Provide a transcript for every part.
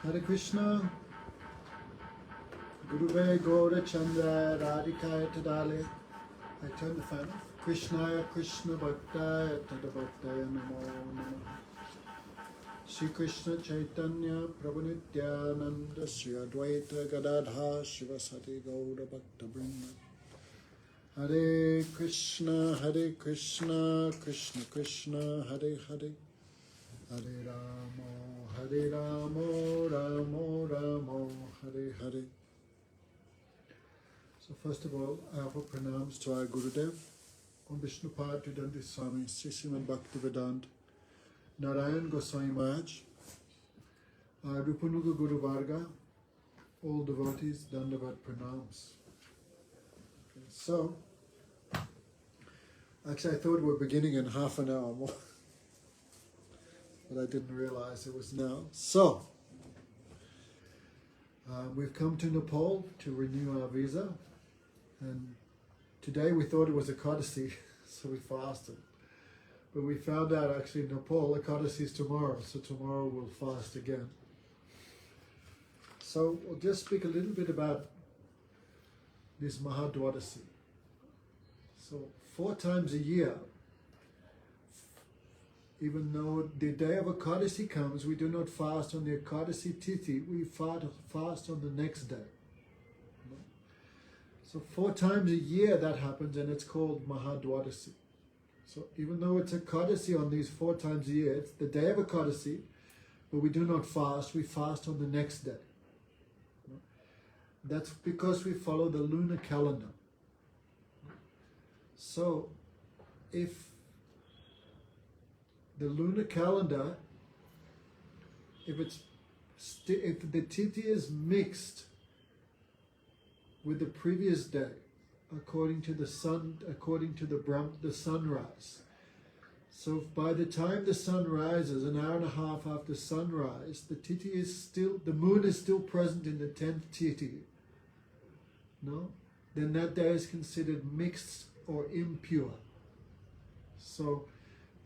Hare Krishna, Guruve Gaura Chandra Radhikaya Tadale. I turn the fan off. Krishnaya Krishna Bhaktaya Tadabhaktaya Namo Namaha. Shri Krishna Chaitanya Prabhu Nityananda Shri Advaita Gadadha Shivasati Gaura Bhakta Vrinda. Hare Krishna Krishna Krishna Hare Hare, Hare Ramo Ramo Ramo Hare Hare. So first of all, I offer pranams to our Gurudev, Om Vishnupad Tridanti Swami, Sri Srimad Bhaktivedanta Narayan Goswami Maharaj, our Rupanuga Guru Varga, all devotees, Dandavat pranams. Okay, so, actually I thought we were beginning in half an hour more, but I didn't realize it was now. So, we've come to Nepal to renew our visa, and today we thought it was Ekadasi, so we fasted. But we found out actually in Nepal, Ekadasi is tomorrow, so tomorrow we'll fast again. So we'll just speak a little bit about this Mahadwadasi. So 4 times a year, even though the day of Ekadasi comes, we do not fast on the Ekadasi Tithi, we fast on the next day. So 4 times a year that happens, and it's called Mahadwadasi. So even though it's Ekadasi on these 4 times a year, it's the day of Ekadasi, but we do not fast, we fast on the next day. That's because we follow the lunar calendar. So if the lunar calendar, if the tithi is mixed with the previous day, according to the sun, according to the sunrise. So by the time the sun rises, an hour and a half after sunrise, the tithi is still, the moon is still present in the 10th tithi. No? Then that day is considered mixed or impure. So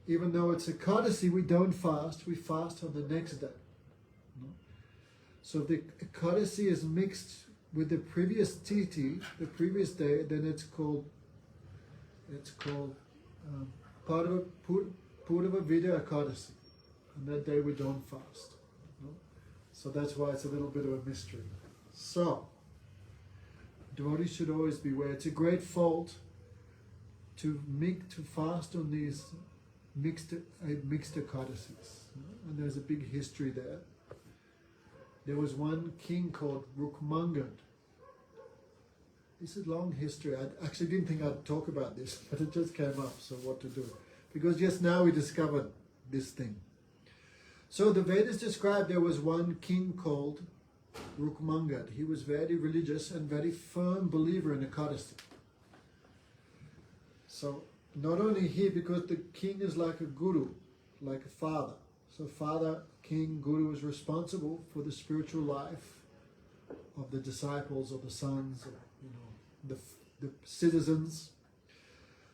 even though it's Ekadasi, we don't fast, we fast on the next day. No? So if the Ekadasi is mixed with the previous tithi, the previous day, then it's called Purva Vida Ekadasi, and that day we don't fast. No? So that's why it's a little bit of a mystery. So devotees should always beware. It's a great fault to fast on these mixed Ekadasis, and there's a big history there. There was one king called Rukmangad. This is long history. I actually didn't think I'd talk about this, but it just came up, so what to do? Because just now we discovered this thing. So the Vedas describe there was one king called Rukmangad. He was very religious and very firm believer in Ekadasi. So not only he, because the king is like a guru, like a father. So father, king, guru is responsible for the spiritual life of the disciples or the sons, or, the citizens.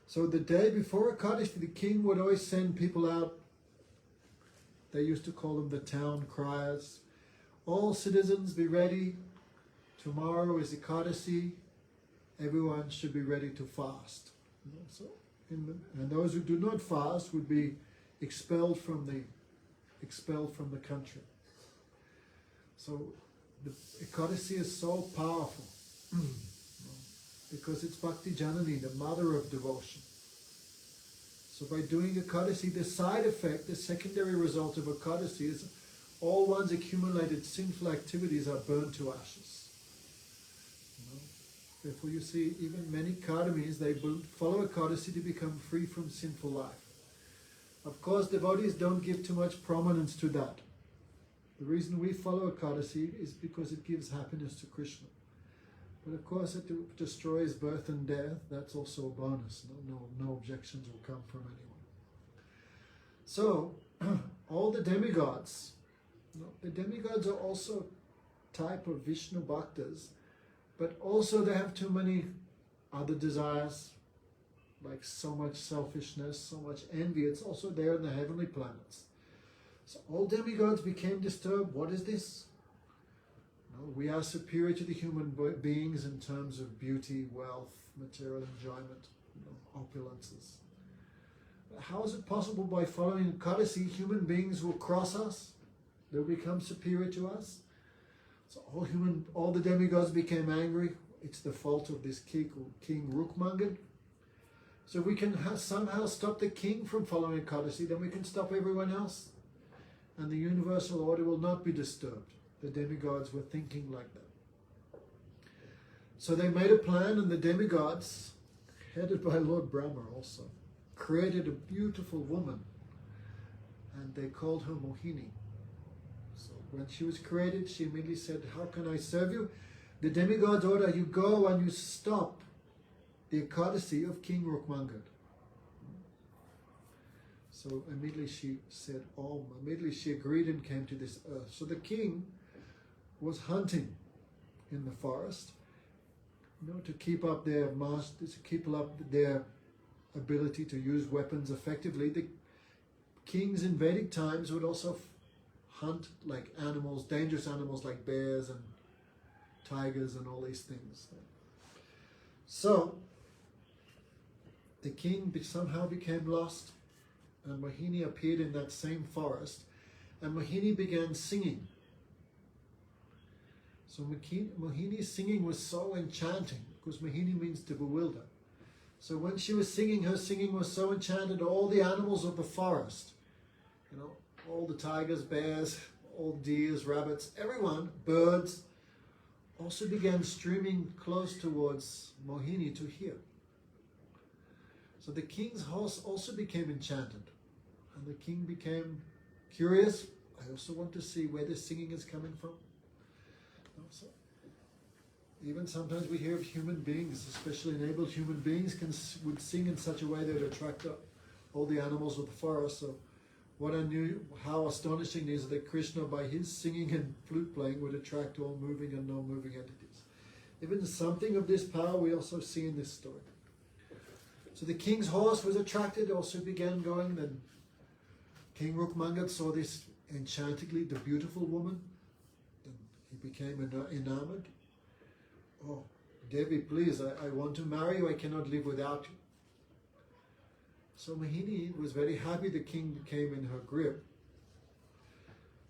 So the day before Ekadasi, the king would always send people out. They used to call them the town criers. All citizens be ready. Tomorrow is Ekadasi. Everyone should be ready to fast. So, and those who do not fast would be expelled from the country. So the Ekadasi is so powerful because it's Bhakti Janani, the mother of devotion. So by doing Ekadasi, the side effect, the secondary result of Ekadasi is all one's accumulated sinful activities are burned to ashes. Therefore you see even many Kardamis, they follow Ekadasi to become free from sinful life. Of course, devotees don't give too much prominence to that. The reason we follow Ekadasi is because it gives happiness to Krishna. But of course, it destroys birth and death. That's also a bonus. No objections will come from anyone. So, all the demigods, the demigods are also type of Vishnu Bhaktas, but also they have too many other desires, like so much selfishness, so much envy. It's also there in the heavenly planets. So all demigods became disturbed. What is this? We are superior to the human beings in terms of beauty, wealth, material enjoyment, opulences. How is it possible by following courtesy, human beings will cross us? They'll become superior to us? So all the demigods became angry. It's the fault of this King Rukmangad. So we can somehow stop the king from following courtesy, then we can stop everyone else. And the universal order will not be disturbed. The demigods were thinking like that. So they made a plan, and the demigods, headed by Lord Brahma also, created a beautiful woman, and they called her Mohini. So when she was created, she immediately said, "How can I serve you?" The demigods order, you go and you stop the courtesy of King Rukmangad. So immediately she said, immediately she agreed and came to this earth. So the king was hunting in the forest, to keep up their ability to use weapons effectively. The kings in Vedic times would also hunt like animals, dangerous animals like bears and tigers and all these things. So the king somehow became lost, and Mohini appeared in that same forest, and Mohini began singing. So Mohini's singing was so enchanting, because Mohini means to bewilder. So when she was singing, her singing was so enchanted, all the animals of the forest, all the tigers, bears, all deers, rabbits, everyone, birds, also began streaming close towards Mohini to hear. So the king's horse also became enchanted, and the king became curious. I also want to see where this singing is coming from. So, even sometimes we hear of human beings, especially enabled human beings, would sing in such a way that would attract all the animals of the forest. So what I knew, how astonishing is that Krishna, by his singing and flute playing, would attract all moving and non-moving entities. Even something of this power we also see in this story. So the king's horse was attracted, also began going. Then King Rukmangad saw this enchantingly, the beautiful woman. Then he became enamored. "Oh, Devi, please, I want to marry you. I cannot live without you." So Mohini was very happy the king came in her grip.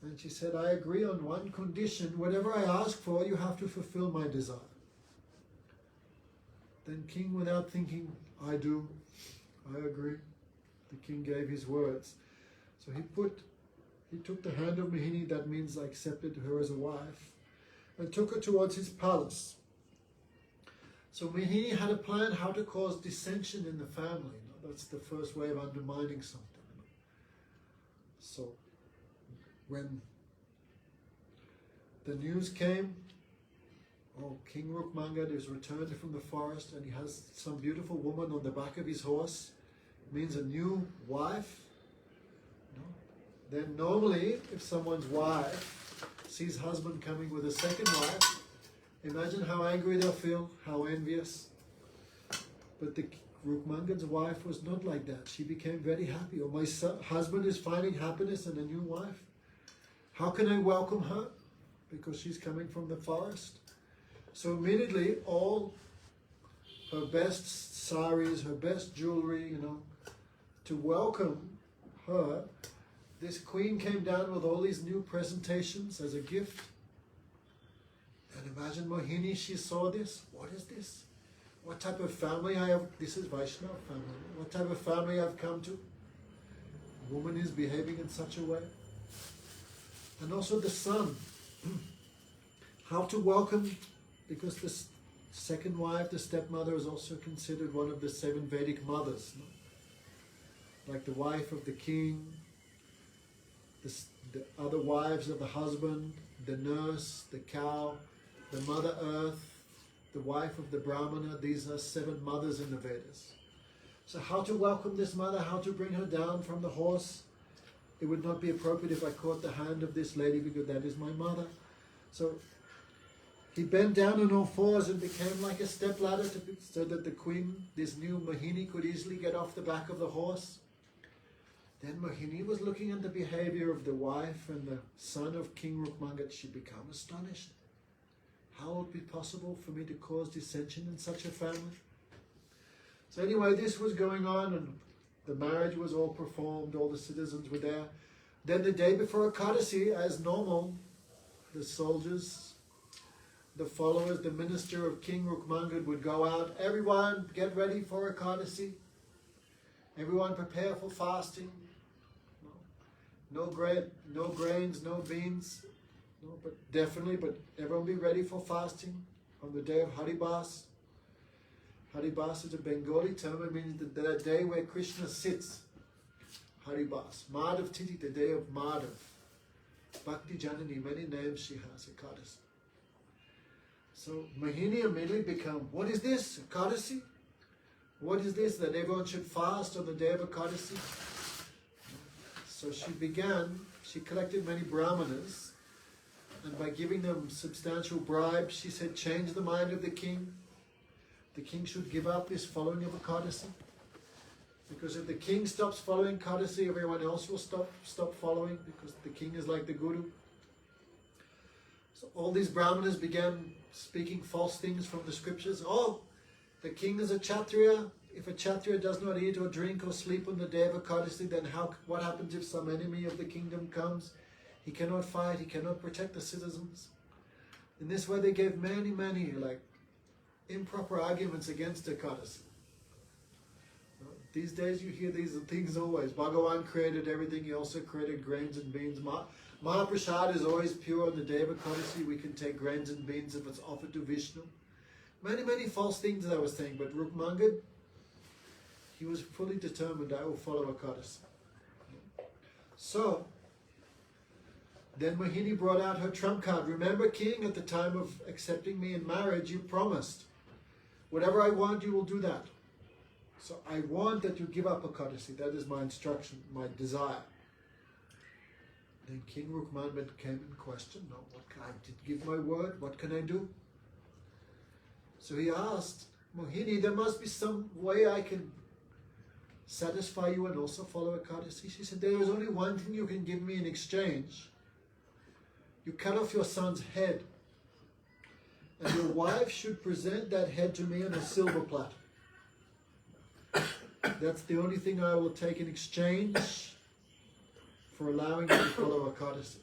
And she said, "I agree on one condition. Whatever I ask for, you have to fulfill my desire." Then king, without thinking, "I do. I agree." The king gave his words. So he took the hand of Mohini, that means I accepted her as a wife, and took her towards his palace. So Mohini had a plan how to cause dissension in the family. That's the first way of undermining something. So when the news came, King Rukmangad is returned from the forest, and he has some beautiful woman on the back of his horse. It means a new wife. Then normally, if someone's wife sees husband coming with a second wife, imagine how angry they'll feel, how envious. But the Rukmangad's wife was not like that. She became very happy. My husband is finding happiness in a new wife. How can I welcome her? Because she's coming from the forest. So immediately, all her best saris, her best jewelry, to welcome her, this queen came down with all these new presentations as a gift. And imagine Mohini, she saw this. What is this? What type of family I have? This is Vaishnava family. What type of family I've come to? A woman is behaving in such a way. And also the son. How to welcome, because the second wife, the stepmother, is also considered one of the 7 Vedic mothers. Like the wife of the king, the other wives of the husband, the nurse, the cow, the mother earth, the wife of the Brahmana. These are 7 mothers in the Vedas. So how to welcome this mother, how to bring her down from the horse. It would not be appropriate if I caught the hand of this lady, because that is my mother. So he bent down on all fours and became like a stepladder so that the queen, this new Mohini, could easily get off the back of the horse. Then Mohini was looking at the behavior of the wife and the son of King Rukmangad. She became astonished. How would it be possible for me to cause dissension in such a family? So anyway, this was going on, and the marriage was all performed, all the citizens were there. Then the day before Ekadasi, as normal, the soldiers, the followers, the minister of King Rukmangad would go out. Everyone get ready for Ekadasi. Everyone prepare for fasting. No grains, no beans. No, but everyone be ready for fasting on the day of Haribas. Haribas is a Bengali term. It means the day where Krishna sits. Haribas. Madhav Titi, the day of Madhav. Bhakti Janani, many names she has, Ekadasi. So Mohini immediately become, what is this? Ekadasi? What is this? That everyone should fast on the day of Ekadasi? So she collected many brahmanas, and by giving them substantial bribes, she said, change the mind of the king. The king should give up this following of Ekadasi. Because if the king stops following Ekadasi, everyone else will stop following, because the king is like the guru. So all these brahmanas began speaking false things from the scriptures. Oh, the king is a Kshatriya. If a Kshatriya does not eat or drink or sleep on the day of Ekadasi, then what happens if some enemy of the kingdom comes? He cannot fight, he cannot protect the citizens. In this way they gave many, improper arguments against Ekadasi. These days you hear these things always. Bhagavan created everything, he also created grains and beans. Mahaprasad is always pure on the day of Ekadasi. We can take grains and beans if it's offered to Vishnu. Many false things that I was saying, but Rukmangad, he was fully determined, I will follow Ekadasi. So, then Mohini brought out her trump card. Remember, king, at the time of accepting me in marriage, you promised, whatever I want, you will do that. So I want that you give up Ekadasi. That is my instruction, my desire. Then King Rukmangad came in question. No, I did give my word. What can I do? So he asked, Mohini, there must be some way I can satisfy you and also follow Ekadasi. She said, there is only one thing you can give me in exchange. You cut off your son's head, and your wife should present that head to me on a silver platter. That's the only thing I will take in exchange for allowing you to follow Ekadasi.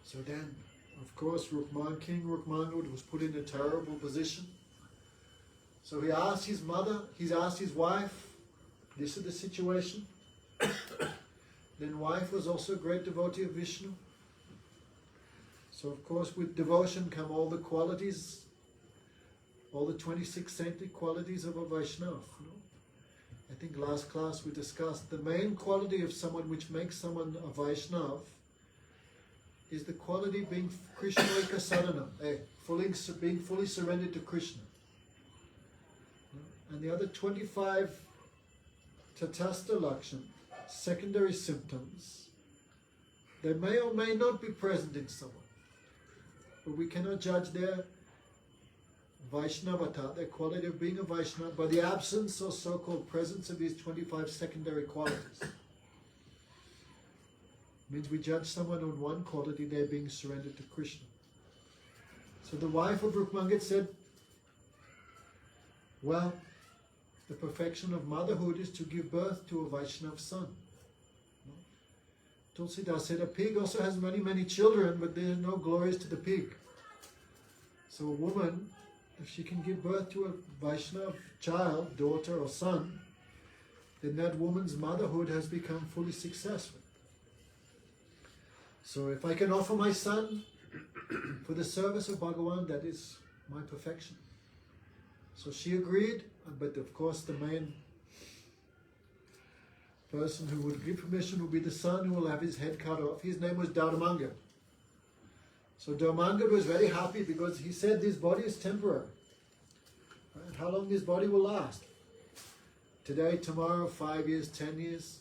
So then, of course, King Rukmangad was put in a terrible position. So he asked his mother, he's asked his wife, this is the situation. Then wife was also a great devotee of Vishnu. So of course with devotion come all the qualities, all the 26 saintly qualities of a Vaishnava. I think last class we discussed the main quality of someone which makes someone a Vaishnava is the quality being Krishna Ekasaranam, being fully surrendered to Krishna. And the other 25 Tatastha Lakshana, secondary symptoms, they may or may not be present in someone. But we cannot judge their Vaishnavata, their quality of being a Vaishnava, by the absence or so-called presence of these 25 secondary qualities. Means we judge someone on one quality, they're being surrendered to Krishna. So the wife of Rukmangad said, well, the perfection of motherhood is to give birth to a Vaishnava son. Tulsidas said, a pig also has many children, but there are no glories to the pig. So a woman, if she can give birth to a Vaishnava child, daughter or son, then that woman's motherhood has become fully successful. So if I can offer my son for the service of Bhagavan, that is my perfection. So she agreed, but of course the main person who would give permission would be the son who will have his head cut off. His name was Dharmangad. So Dharmangad was very happy because he said this body is temporary. Right? How long this body will last? Today, tomorrow, 5 years, 10 years,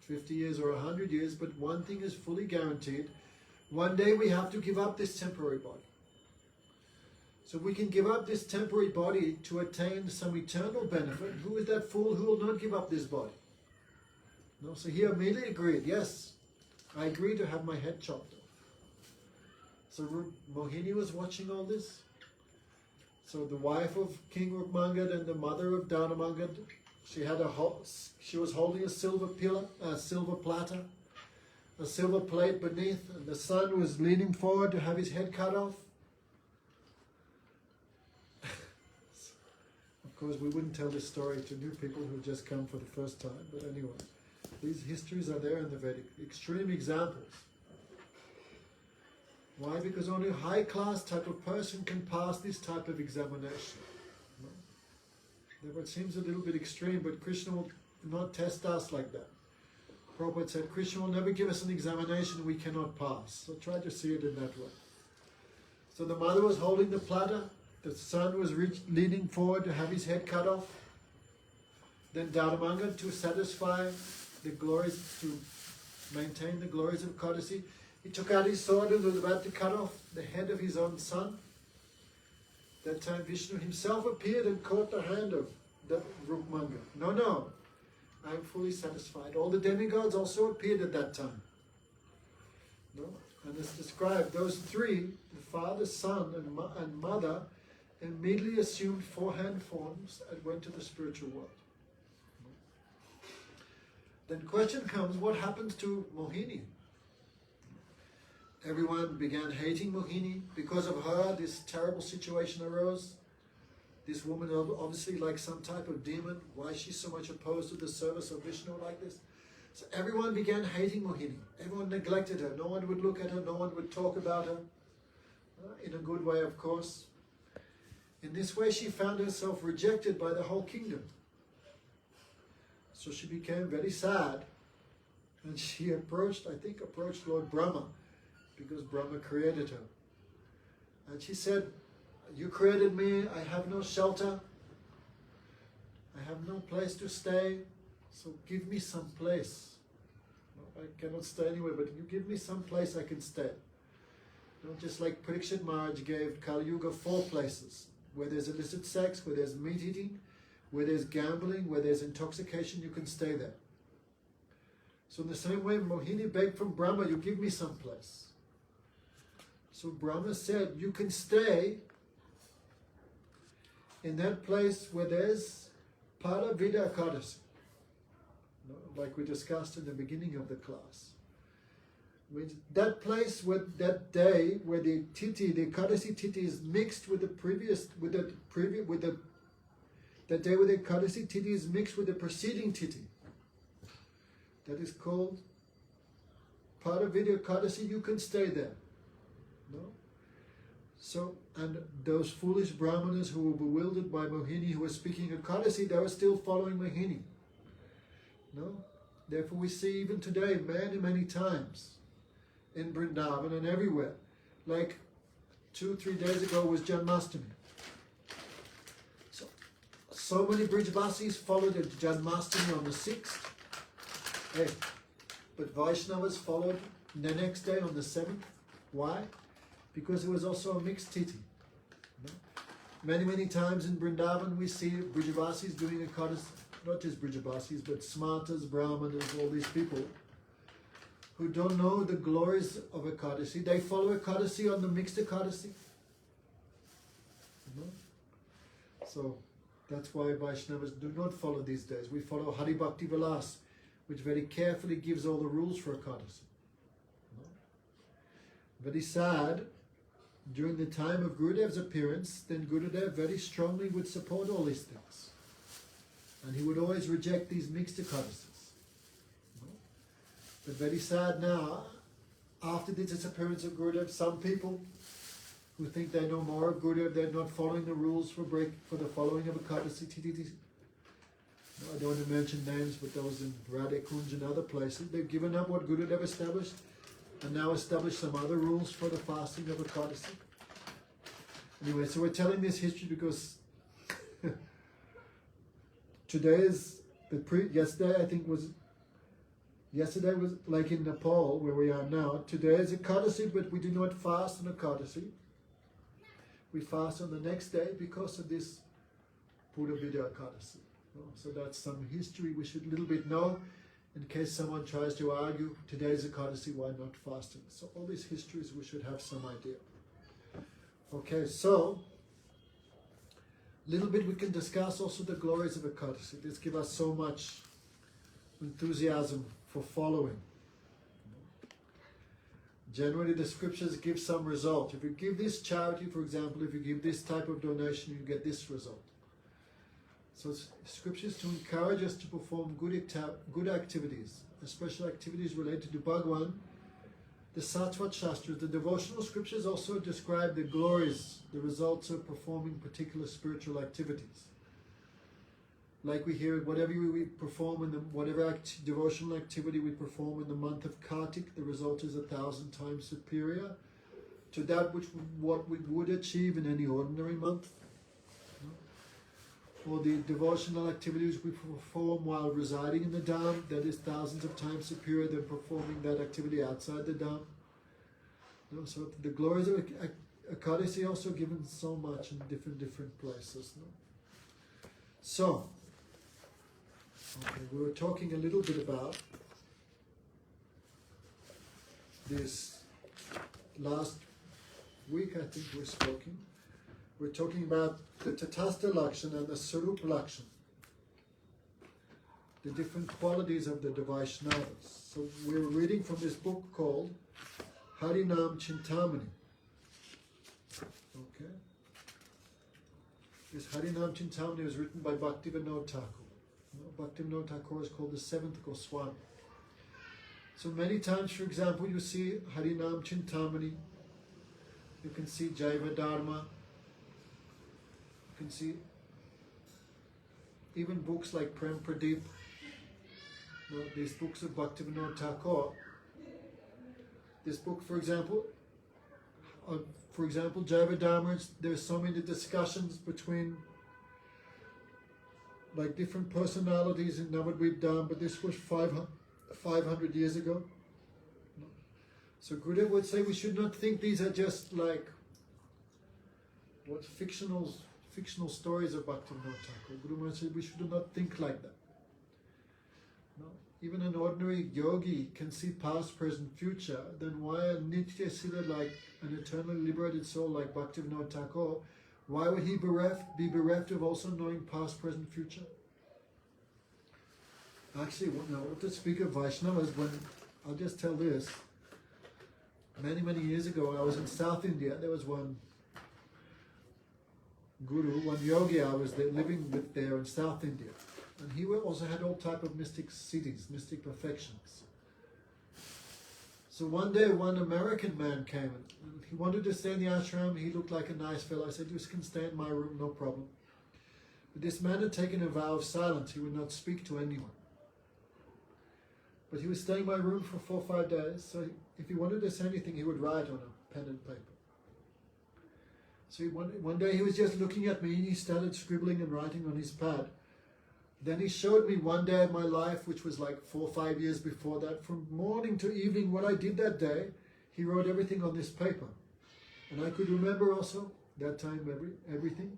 50 years or 100 years, but one thing is fully guaranteed. One day we have to give up this temporary body. So we can give up this temporary body to attain some eternal benefit. Who is that fool who will not give up this body? No, so he immediately agreed, yes, I agree to have my head chopped off. So Mohini was watching all this. So the wife of King Rukmangad and the mother of Dhanamangad, she was holding a silver platter, a silver plate beneath, and the son was leaning forward to have his head cut off. Of course, we wouldn't tell this story to new people who just come for the first time, but anyway, these histories are there in the Vedic. Extreme examples. Why? Because only a high-class type of person can pass this type of examination. Therefore, it seems a little bit extreme, but Krishna will not test us like that. Prabhupada said, Krishna will never give us an examination we cannot pass. So try to see it in that way. So the mother was holding the platter. The son was leaning forward to have his head cut off. Then Dhanamangad, to satisfy the glories, to maintain the glories of Kadasi, he took out his sword and was about to cut off the head of his own son. That time Vishnu himself appeared and caught the hand of the Rukmanga. No, I am fully satisfied. All the demigods also appeared at that time. No? And it's described, those three, the father, son, and mother, immediately assumed four-hand forms and went to the spiritual world. Then question comes, what happens to Mohini? Everyone began hating Mohini. Because of her, this terrible situation arose. This woman obviously like some type of demon. Why is she so much opposed to the service of Vishnu like this? So everyone began hating Mohini. Everyone neglected her. No one would look at her. No one would talk about her. In a good way, of course. In this way, she found herself rejected by the whole kingdom. So she became very sad. And she approached Lord Brahma, because Brahma created her. And she said, you created me, I have no shelter, I have no place to stay, so give me some place. No, I cannot stay anywhere, but you give me some place I can stay. You know, just like Parikshit Maharaj gave Kali Yuga 4 places, where there's illicit sex, where there's meat eating, where there's gambling, where there's intoxication, you can stay there. So in the same way, Mohini begged from Brahma, you give me some place. So Brahma said, you can stay in that place where there's Paravida Kadasi, like we discussed in the beginning of the class. That place, where that day where the titi, the Kadasi titi is mixed with the that day where the Kadasi titi is mixed with the preceding titi. That is called Paravida Kadasi, you can stay there. No? So, and those foolish brahmanas who were bewildered by Mohini, who were speaking of Kadasi, they were still following Mohini. No? Therefore we see even today, many times, in Vrindavan and everywhere, like 2-3 days ago was Janmashtami. So many Brijvasis followed the Janmashtami on the 6th. Hey, but Vaishnavas followed the next day on the 7th. Why? Because it was also a mixed titi. Many times in Vrindavan we see Brijavasis doing a Kadasi, not just Brijavasis, but Smartas, Brahmanas, all these people who don't know the glories of Ekadasi. They follow Ekadasi on the mixed Ekadasi. So that's why Vaishnavas do not follow these days. We follow Hari Bhakti Vilas, which very carefully gives all the rules for Ekadasi. Very sad, during the time of Gurudev's appearance, then Gurudev very strongly would support all these things. And he would always reject these mixed Ekadasis. But very sad now, after the disappearance of Gurudev, some people who think they know more of Gurudev, they're not following the rules for the following of Ekadasi. I don't want to mention names, but those in Radha Kunj and other places, they've given up what Gurudev established and now establish some other rules for the fasting of Ekadasi. Anyway, so we're telling this history because yesterday was like in Nepal where we are now. Today is Ekadasi, but we do not fast on Ekadasi. We fast on the next day because of this Purvavida Ekadasi. So that's some history we should a little bit know. In case someone tries to argue, today's Ekadasi, why not fasting? So all these histories we should have some idea. Okay, so little bit we can discuss also the glories of Ekadasi. This gives us so much enthusiasm for following. Generally the scriptures give some result. If you give this charity, for example, if you give this type of donation, you get this result. So scriptures to encourage us to perform good activities, especially activities related to Bhagwan. The Sattva Shastras, the devotional scriptures also describe the glories, the results of performing particular spiritual activities. Like we hear, whatever we perform in whatever devotional activity we perform in the month of Kartik, the result is 1,000 times superior to that what we would achieve in any ordinary month. Or the devotional activities we perform while residing in the Dham, that is thousands of times superior than performing that activity outside the Dham. So the glories of Ekadasi also given so much in different places. So, okay, we were talking a little bit about this last week, I think we're talking about the Tatastha Lakshana and the Sarup Lakshana, the different qualities of the Vaishnavas. So we're reading from this book called Harinama Cintamani. Okay. This Harinama Cintamani was written by Bhaktivinoda Thakur. Bhaktivinoda Thakur is called the seventh Goswami. So many times, for example, you see Harinama Cintamani, you can see Jaiva Dharma, you can see even books like Prem Pradeep, these books of Bhaktivinoda Thakur. This book, for example, Jaiva Dharma, there's so many discussions between like different personalities in Navadvip Dham, but this was 500 years ago. So Gurudev would say we should not think these are just like fictional stories of Bhaktivinoda Thakur. Guru Maharaj said we should not think like that. No. Even an ordinary yogi can see past, present, future. Then why a Nitya Siddha, like an eternally liberated soul like Bhaktivinoda Thakur, why would he be bereft of also knowing past, present, future? Actually, to speak of Vaishnavas, I'll just tell this. Many years ago, I was in South India. There was one guru, one yogi I was living with there in South India. And he also had all type of mystic siddhis, mystic perfections. So one day, one American man came and he wanted to stay in the ashram. He looked like a nice fellow. I said, you can stay in my room, no problem. But this man had taken a vow of silence. He would not speak to anyone. But he was staying in my room for 4 or 5 days. So if he wanted to say anything, he would write on a pen and paper. So one day he was just looking at me and he started scribbling and writing on his pad. Then he showed me one day of my life, which was like 4 or 5 years before that. From morning to evening, what I did that day, he wrote everything on this paper. And I could remember also, that time, everything.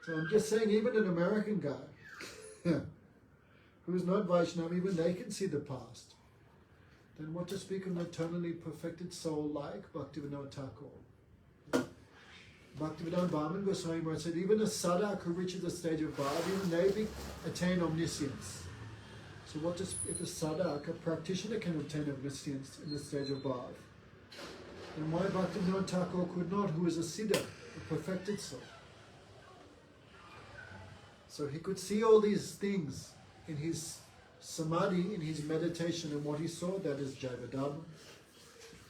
So I'm just saying, even an American guy, who's not Vaishnava, even they can see the past. Then what to speak of an eternally perfected soul like Bhaktivinoda Thakur. Bhaktivedanta Bhaman Goswami Maharaj said, even a sadhak who reaches the stage of bhav, even they attain omniscience. So if a sadhak, a practitioner, can obtain omniscience in the stage of bhav, then why Bhaktivinoda Thakur could not, who is a siddha, a perfected soul? So he could see all these things in his samadhi, in his meditation, and what he saw, that is Jaiva Dharma.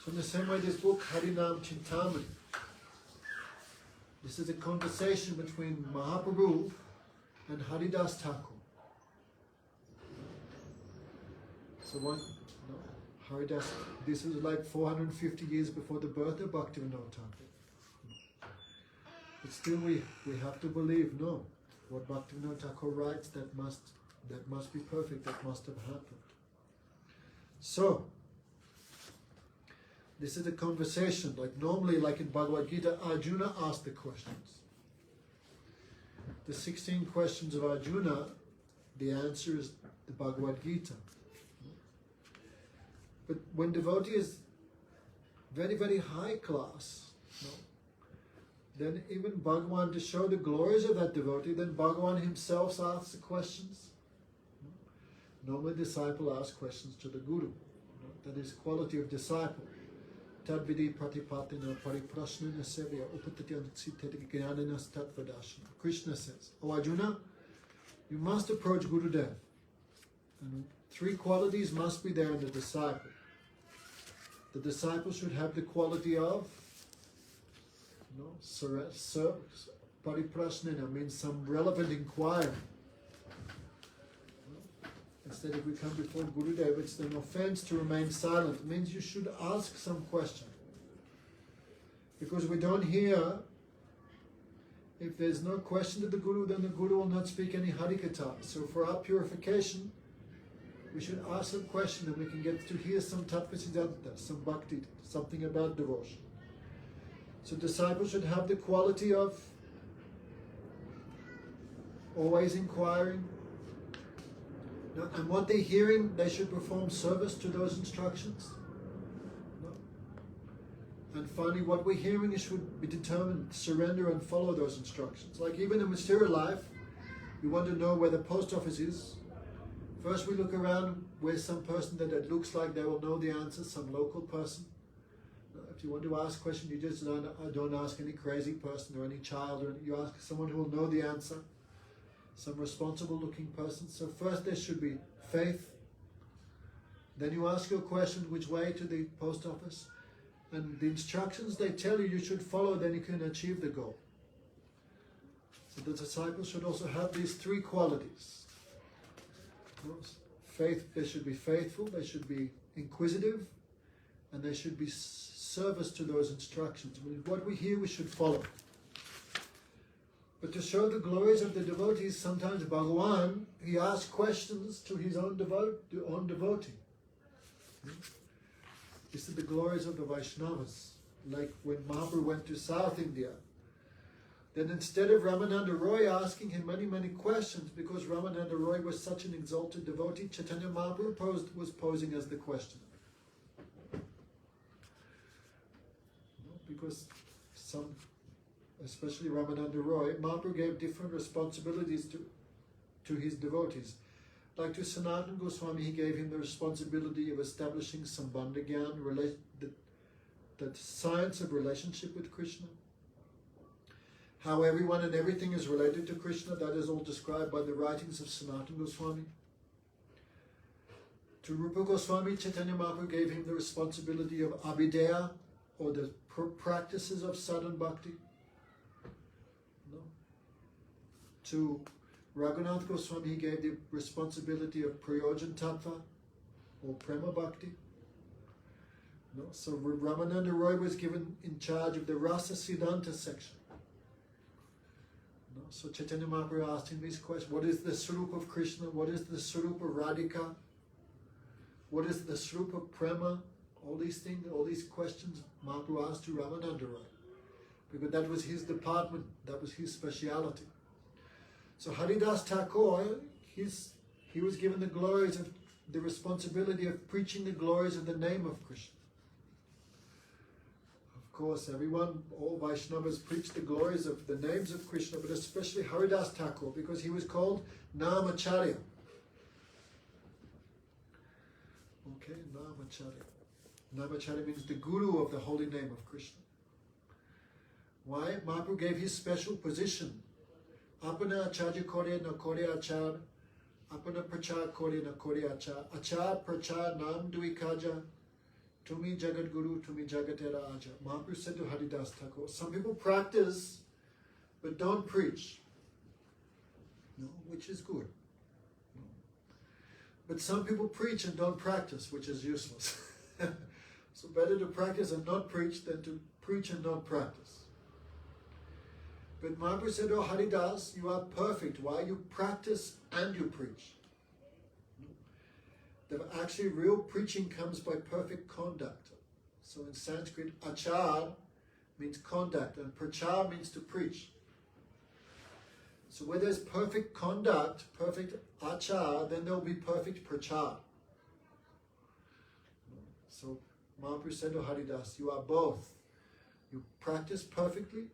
So in the same way, this book, Harinama Cintamani, this is a conversation between Mahaprabhu and Haridas Thakur. So Haridas, this was like 450 years before the birth of Bhaktivinoda Thakur. But still we have to believe, no, what Bhaktivinoda Thakur writes, that must be perfect, that must have happened. So, this is a conversation, like normally, like in Bhagavad Gita, Arjuna asked the questions. The 16 questions of Arjuna, the answer is the Bhagavad Gita. But when devotee is very high class, then even Bhagavan, to show the glories of that devotee, then Bhagavan himself asks the questions. Normally disciple asks questions to the Guru. That is quality of disciple. Tadvidi pratipatina pariprasnana sevya upatityansiteti jnananas tatvadashana. Krishna says, O Arjuna, you must approach Gurudev. And 3 qualities must be there in the disciple. The disciple should have the quality of pariprasnana, means some relevant inquiry. Instead, if we come before Gurudev, it's an offense to remain silent. It means you should ask some question. Because we don't hear, if there's no question to the Guru, then the Guru will not speak any Harikatha. So for our purification, we should ask some question and we can get to hear some Tattvasiddhanta, some Bhakti, something about devotion. So disciples should have the quality of always inquiring. No? And what they're hearing, they should perform service to those instructions. No? And finally, what we're hearing should be determined, surrender and follow those instructions. Like even in material life, we want to know where the post office is. First we look around, where's some person that looks like they will know the answer, some local person. If you want to ask a question, you just don't ask any crazy person or any child, or you ask someone who will know the answer. Some responsible looking person. So first there should be faith. Then you ask your question, which way to the post office. And the instructions they tell you should follow, then you can achieve the goal. So the disciples should also have these 3 qualities. Faith, they should be faithful, they should be inquisitive, and they should be service to those instructions. What we hear, we should follow. But to show the glories of the devotees, sometimes Bhagavan, he asks questions to his own devotee. This is the glories of the Vaishnavas. Like when Mahaprabhu went to South India, then instead of Ramananda Roy asking him many, many questions, because Ramananda Roy was such an exalted devotee, Chaitanya Mahaprabhu was posing as the questioner. Because some, especially Ramananda Roy, Mahaprabhu gave different responsibilities to his devotees. Like to Sanatana Goswami, he gave him the responsibility of establishing Sambandha Gyan, the science of relationship with Krishna. How everyone and everything is related to Krishna, that is all described by the writings of Sanatana Goswami. To Rupa Goswami, Chaitanya Mahaprabhu gave him the responsibility of Abhideya, or the practices of sadhana bhakti. No. To Raghunath Goswami, he gave the responsibility of Prayojan Tattva, or Prema Bhakti. No. So Ramananda Roy was given in charge of the Rasa Siddhanta section. No. So Chaitanya Mahaprabhu asked him these questions. What is the Swarup of Krishna? What is the Swarup of Radhika? What is the Swarup of Prema? All these things, all these questions Mahaprabhu asked to Ramananda Roy, because that was his department, that was his speciality. So Haridas Thakur, he was given the glories of the responsibility of preaching the glories of the name of Krishna. Of course, everyone, all Vaishnavas preach the glories of the names of Krishna, but especially Haridas Thakur, because he was called Namacharya. Okay, Namacharya. Namacharya means the guru of the holy name of Krishna. Why? Mahaprabhu gave his special position. Apana acharya kore na kore achar, apana prachar kore na kore achar, achar prachar nam dui kaja, tumi jagat guru, tumi jagatera aja. Mahaprabhu said to Haridas Thakur, some people practice but don't preach. No, which is good. No. But some people preach and don't practice, which is useless. So better to practice and not preach than to preach and not practice. But Mahaprabhu said, oh Haridas, you are perfect. Why? You practice and you preach. The actually real preaching comes by perfect conduct. So in Sanskrit, achar means conduct and prachar means to preach. So where there's perfect conduct, perfect achar, then there will be perfect prachar. So Mahaprabhu said to Haridas, you are both. You practice perfectly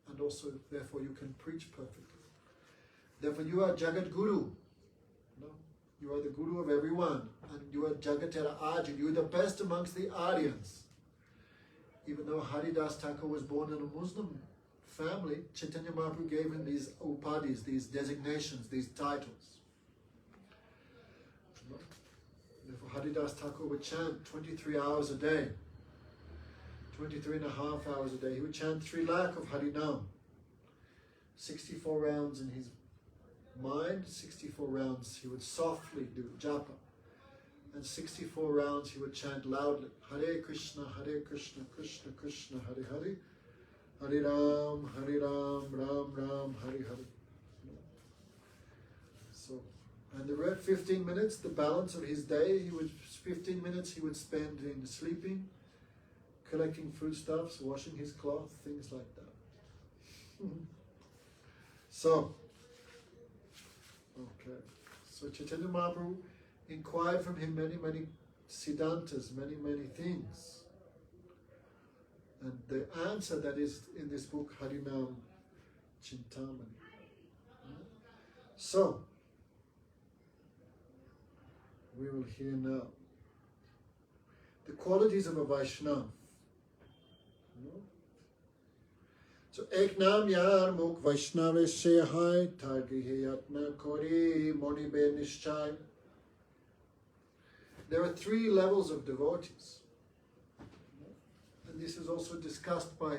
and also therefore you can preach perfectly. Therefore you are Jagat Guru. No? You are the Guru of everyone, and you are Jagatera Arjun. You are the best amongst the Aryans. Even though Haridas Thakur was born in a Muslim family, Chaitanya Mahaprabhu gave him these upadhis, these designations, these titles. Therefore Haridas Thakur would chant 23 hours a day, 23 and a half hours a day. He would chant 3 lakh of Harinam, 64 rounds in his mind, 64 rounds he would softly do japa, and 64 rounds he would chant loudly, Hare Krishna, Krishna Krishna, Hare Hare, Hare Ram, Ram Ram, Hare Hare. So, and the red 15 minutes, the balance of his day, 15 minutes he would spend in sleeping, collecting foodstuffs, washing his cloth, things like that. So, okay. So Chaitanya Mahaprabhu inquired from him many siddhantas, many things. And the answer that is in this book, Harinam Cintamani. So, we will hear now the qualities of a Vaishnava. So, ek naam yar muk Vaishnava se hai, targihe yatna kori moni be nishchay. There are 3 levels of devotees. And this is also discussed by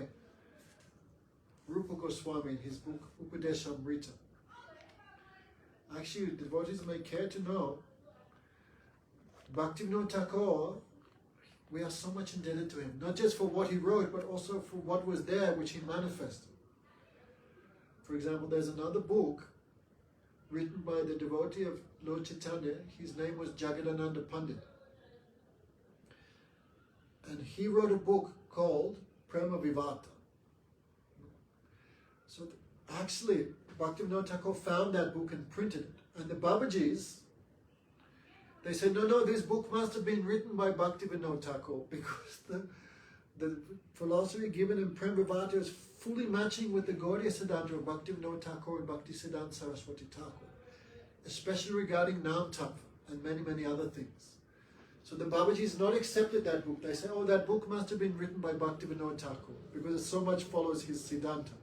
Rupa Goswami in his book Upadeshamrita. Actually, devotees may care to know, Bhaktivinoda Thakur, we are so much indebted to him, not just for what he wrote, but also for what was there, which he manifested. For example, there's another book written by the devotee of Lord Chaitanya. His name was Jagadananda Pandit. And he wrote a book called Prema Vivata. So actually, Bhaktivinoda Thakur found that book and printed it. And the Babajis, they said, no, this book must have been written by Bhaktivinoda Thakur, because the philosophy given in Prema Vivata is fully matching with the Gaudiya Siddhanta of Bhaktivinoda Thakur and Bhaktisiddhanta Saraswati Thakur, especially regarding Nam Tattva and many other things. So the Babajis not accepted that book. They say, that book must have been written by Bhaktivinoda Thakur, because it so much follows his Siddhanta.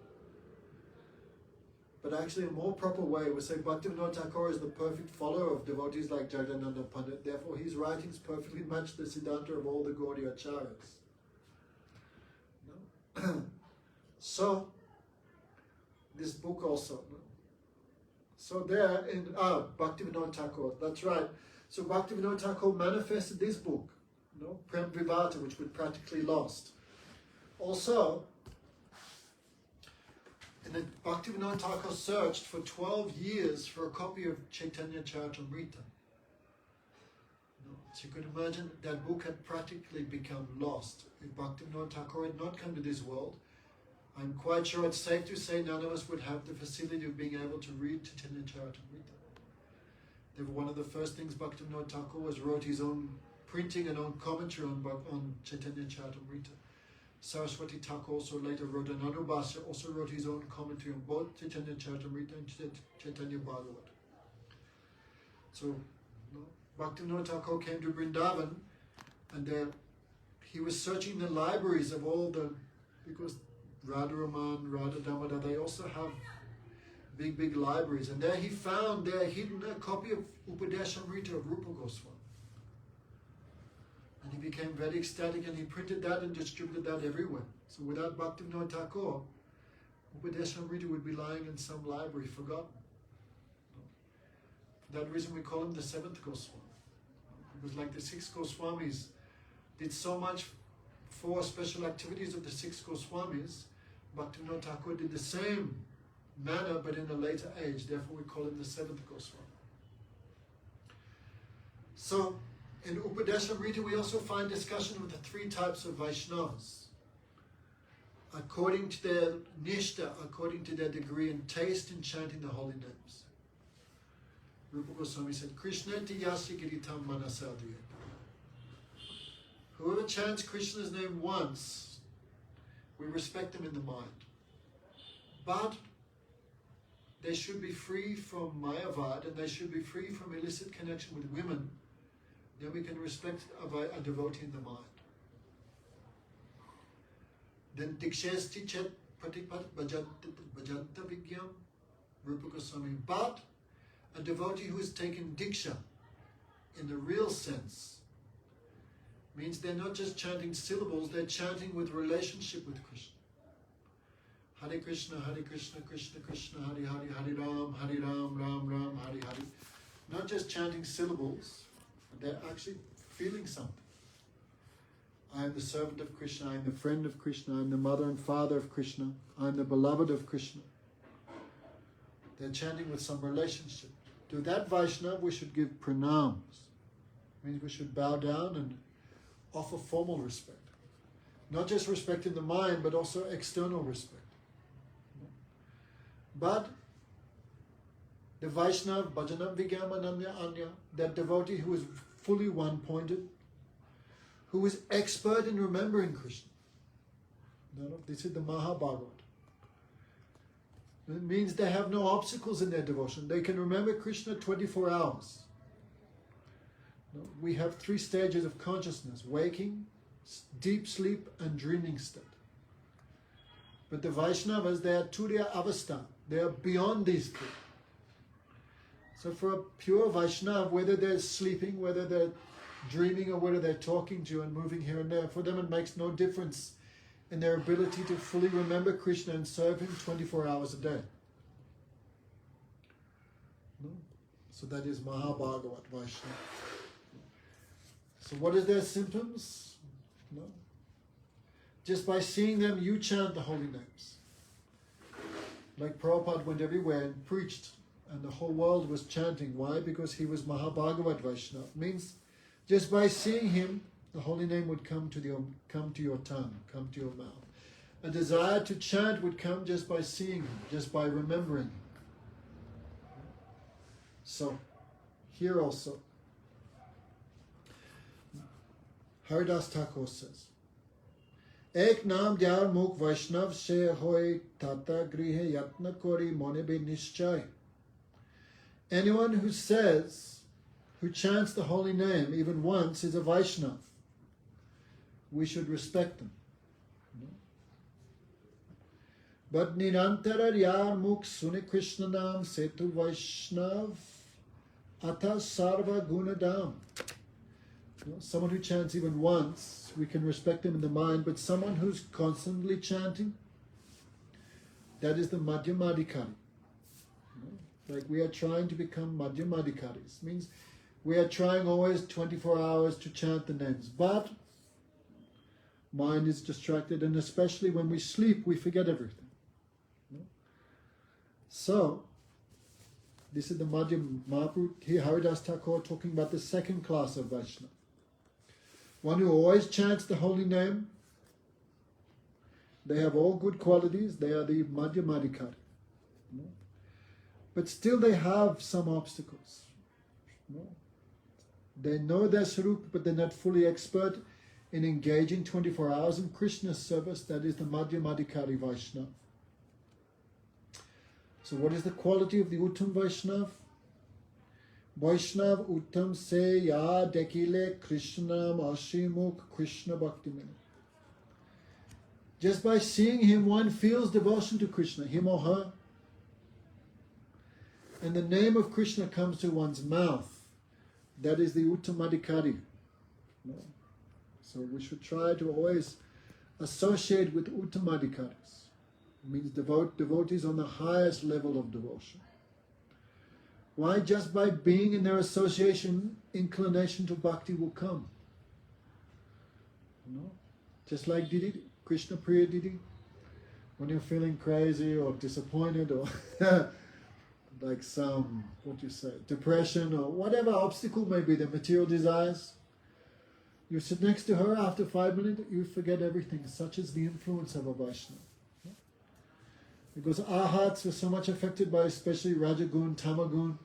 But actually a more proper way would say Bhaktivinoda Thakur is the perfect follower of devotees like Jagadananda Pandit. Therefore his writings perfectly match the Siddhanta of all the Gaudiya Acharyas. No? So, this book also. No? So there in Bhaktivinoda Thakur, that's right. So Bhaktivinoda Thakur manifested this book, Prem Vivata, which was practically lost. Also, Bhaktivinoda Thakur searched for 12 years for a copy of Chaitanya Charitamrita. So you could imagine that book had practically become lost. If Bhaktivinoda Thakur had not come to this world, I'm quite sure it's safe to say none of us would have the facility of being able to read Chaitanya Charitamrita. Therefore, one of the first things Bhaktivinoda Thakur was wrote his own printing and own commentary on Chaitanya Charitamrita. Saraswati Thakur also later wrote an Anubhasya, also wrote his own commentary on both Chaitanya Charitamrita and Chaitanya Bhagavat. So, Bhaktivinoda Thakur came to Vrindavan, and he was searching the libraries of all because Radharaman, Radha Damodar, they also have big libraries. And there he found hidden a copy of Upadeshamrita of Rupa Goswami. And he became very ecstatic, and he printed that and distributed that everywhere. So without Bhaktivinoda Thakur, Upadeshamrita would be lying in some library forgotten. For that reason we call him the 7th Goswami. Because like the 6 Goswamis did so much for special activities of the 6 Goswamis, Bhaktivinoda Thakur did the same manner but in a later age. Therefore we call him the 7th Goswami. So in Upadeshamrita we also find discussion with the 3 types of Vaishnavas, according to their nishta, according to their degree and taste in chanting the holy names. Rupa Goswami said, Krishneti yasya giritam manasadriya. Whoever chants Krishna's name once, we respect him in the mind. but they should be free from Mayavad and they should be free from illicit connection with women, then we can respect a devotee in the mind. Then Dikshesti Chet Pratipat Bhajanta Vigyam Rupa Goswami. But a devotee who has taken Diksha in the real sense means they're not just chanting syllables, they're chanting with relationship with Krishna. Hare Krishna, Krishna Krishna, Hare Hare, Hare Ram, Ram Ram, Hare Hare. Not just chanting syllables, they're actually feeling something. I am the servant of Krishna, I am the friend of Krishna, I am the mother and father of Krishna, I am the beloved of Krishna. They're chanting with some relationship. To that Vaishnava we should give pranams. It means we should bow down and offer formal respect. Not just respect in the mind, but also external respect. But the Vaishnava, Bhajanam Vigyam Ananya Anya, that devotee who is fully one-pointed, who is expert in remembering Krishna. This is the Mahabhagavad. It means they have no obstacles in their devotion. They can remember Krishna 24 hours. We have 3 stages of consciousness: waking, deep sleep, and dreaming state. But the Vaishnavas, they are Turiya Avastha. They are beyond these 3. So for a pure Vaishnava, whether they're sleeping, whether they're dreaming, or whether they're talking to you and moving here and there, for them it makes no difference in their ability to fully remember Krishna and serve him 24 hours a day. No? So that is Mahabhagavat Vaishnava. So what is their symptoms? No? Just by seeing them, you chant the holy names. Like Prabhupada went everywhere and preached, and the whole world was chanting. Why? Because he was Mahabhagavat Vaishnava. Means just by seeing him, the holy name would come to your tongue, come to your mouth. A desire to chant would come just by seeing him, just by remembering him. So, here also, Haridas Thakur says, Ek naam dyar mukh Vaishnav se hoy tata grihe yatna kori mone be nischay. Anyone who chants the holy name even once is a Vaishnav. We should respect them. But nirantara yar mukh sune Krishna naam setu Vaishnav ata sarva gunadam. Someone who chants even once, we can respect him in the mind, but someone who's constantly chanting, that is the Madhyamadikari. Like we are trying to become Madhyamadikaris. Means we are trying always 24 hours to chant the names, but mind is distracted, and especially when we sleep, we forget everything. So, this is the Madhyam Mahaprabhu, Haridas Thakur talking about the second class of Vaishnava. One who always chants the holy name. They have all good qualities. They are the Madhyamadikari. But still they have some obstacles. They know their Sarup, but they're not fully expert in engaging 24 hours in Krishna's service. That is the Madhyamadikari Vaishnava. So what is the quality of the Uttam Vaishnava? Vaishnav Uttam se ya dekile Krishnam ashimuk Krishna bhakti mene. Just by seeing him, one feels devotion to Krishna, him or her. And the name of Krishna comes to one's mouth. That is the Uttamadikari. So we should try to always associate with Uttamadikaris. It means devotees on the highest level of devotion. Why? Just by being in their association, inclination to bhakti will come. Just like Didi, Krishna Priya Didi. When you're feeling crazy or disappointed or like some, depression or whatever obstacle may be, the material desires, you sit next to her, after 5 minutes, you forget everything. Such is the influence of a Vaishnava. Because our hearts were so much affected by especially Rajagun, Tamagun.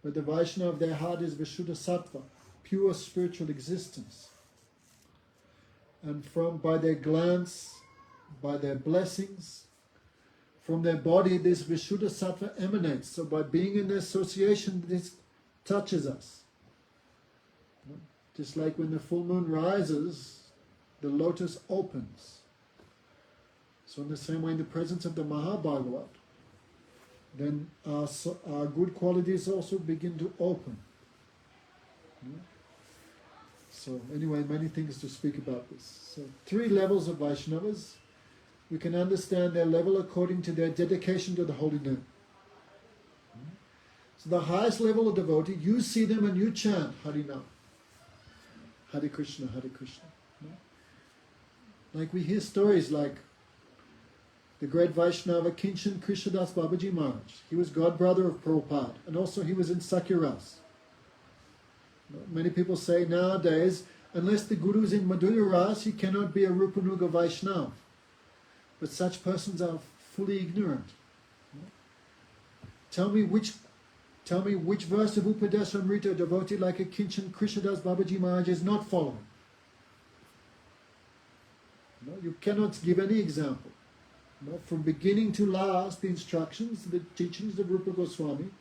But the Vaishnava, their heart is Vishuddha Sattva, pure spiritual existence. And by their glance, by their blessings. From their body, this Vishuddha Sattva emanates. So by being in association, this touches us. Just like when the full moon rises, the lotus opens. So in the same way, in the presence of the Mahabhagavat, then our good qualities also begin to open. So anyway, many things to speak about this. So 3 levels of Vaishnavas. We can understand their level according to their dedication to the holy name. So the highest level of devotee, you see them and you chant Harinama. Hare Krishna, Hare Krishna. Like we hear stories like the great Vaishnava Kinchan Krishnadas Babaji Maharaj. He was godbrother of Prabhupada, and also he was in Sakyaras. Many people say nowadays, unless the Guru is in Madhurya Ras, he cannot be a Rupanuga Vaishnava. But such persons are fully ignorant. Tell me which verse of Upadeshamrita a devotee like a Kinchan Krishnadas Babaji Maharaj is not following. No, you cannot give any example. No, from beginning to last, the instructions, the teachings of Rupa Goswami,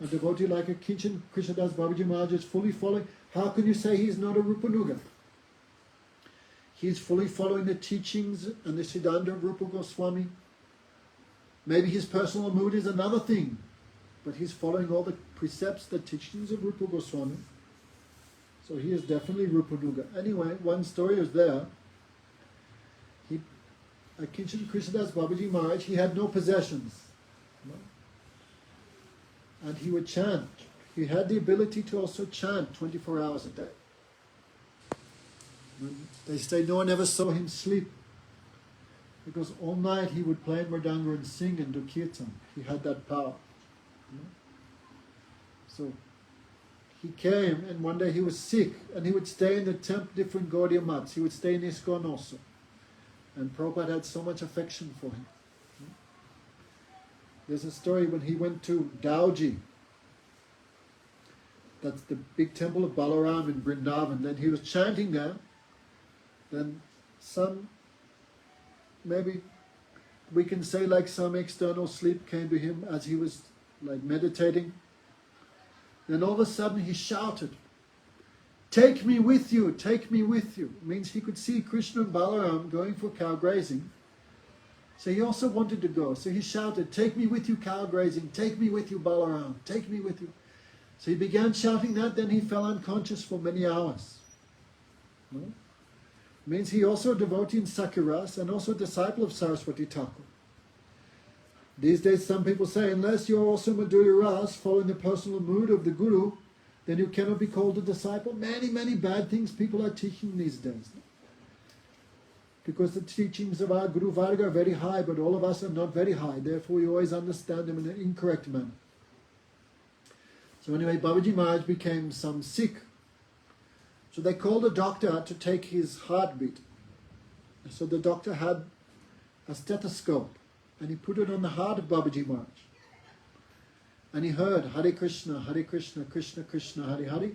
a devotee like a Kinchan Krishnadas Babaji Maharaj is fully following. How can you say he is not a Rupanuga? He is fully following the teachings and the Siddhanta of Rupa Goswami. Maybe his personal mood is another thing, but he's following all the precepts, the teachings of Rupa Goswami. So he is definitely Rupanuga. Anyway, one story was there. Kinchan Krishnadas Babaji Maharaj, he had no possessions. No? And he would chant. He had the ability to also chant 24 hours a day. They say no one ever saw him sleep, because all night he would play mridanga and sing and do kirtan. He had that power. So he came, and one day he was sick, and he would stay in the different Gaudiya mats. He would stay in ISKCON also. And Prabhupada had so much affection for him. There's a story when he went to Dauji. That's the big temple of Balaram in Vrindavan. Then he was chanting there. Then maybe we can say like some external sleep came to him as he was like meditating. Then all of a sudden he shouted, "Take me with you, take me with you." It means he could see Krishna and Balaram going for cow grazing. So he also wanted to go. So he shouted, "Take me with you, cow grazing. Take me with you, Balaram. Take me with you." So he began shouting that, then he fell unconscious for many hours. No? It means he also a devotee in Sakyaras and also a disciple of Saraswati Thakur. These days some people say, unless you're also Madhurya Ras, following the personal mood of the Guru, then you cannot be called a disciple. Many, many bad things people are teaching these days. Because the teachings of our Guru Varga are very high, but all of us are not very high. Therefore, we always understand them in an incorrect manner. So anyway, Babaji Maharaj became sick. So they called a doctor to take his heartbeat. So the doctor had a stethoscope, and he put it on the heart of Babaji Maharaj. And he heard Hare Krishna, Krishna Krishna, Hare Hare,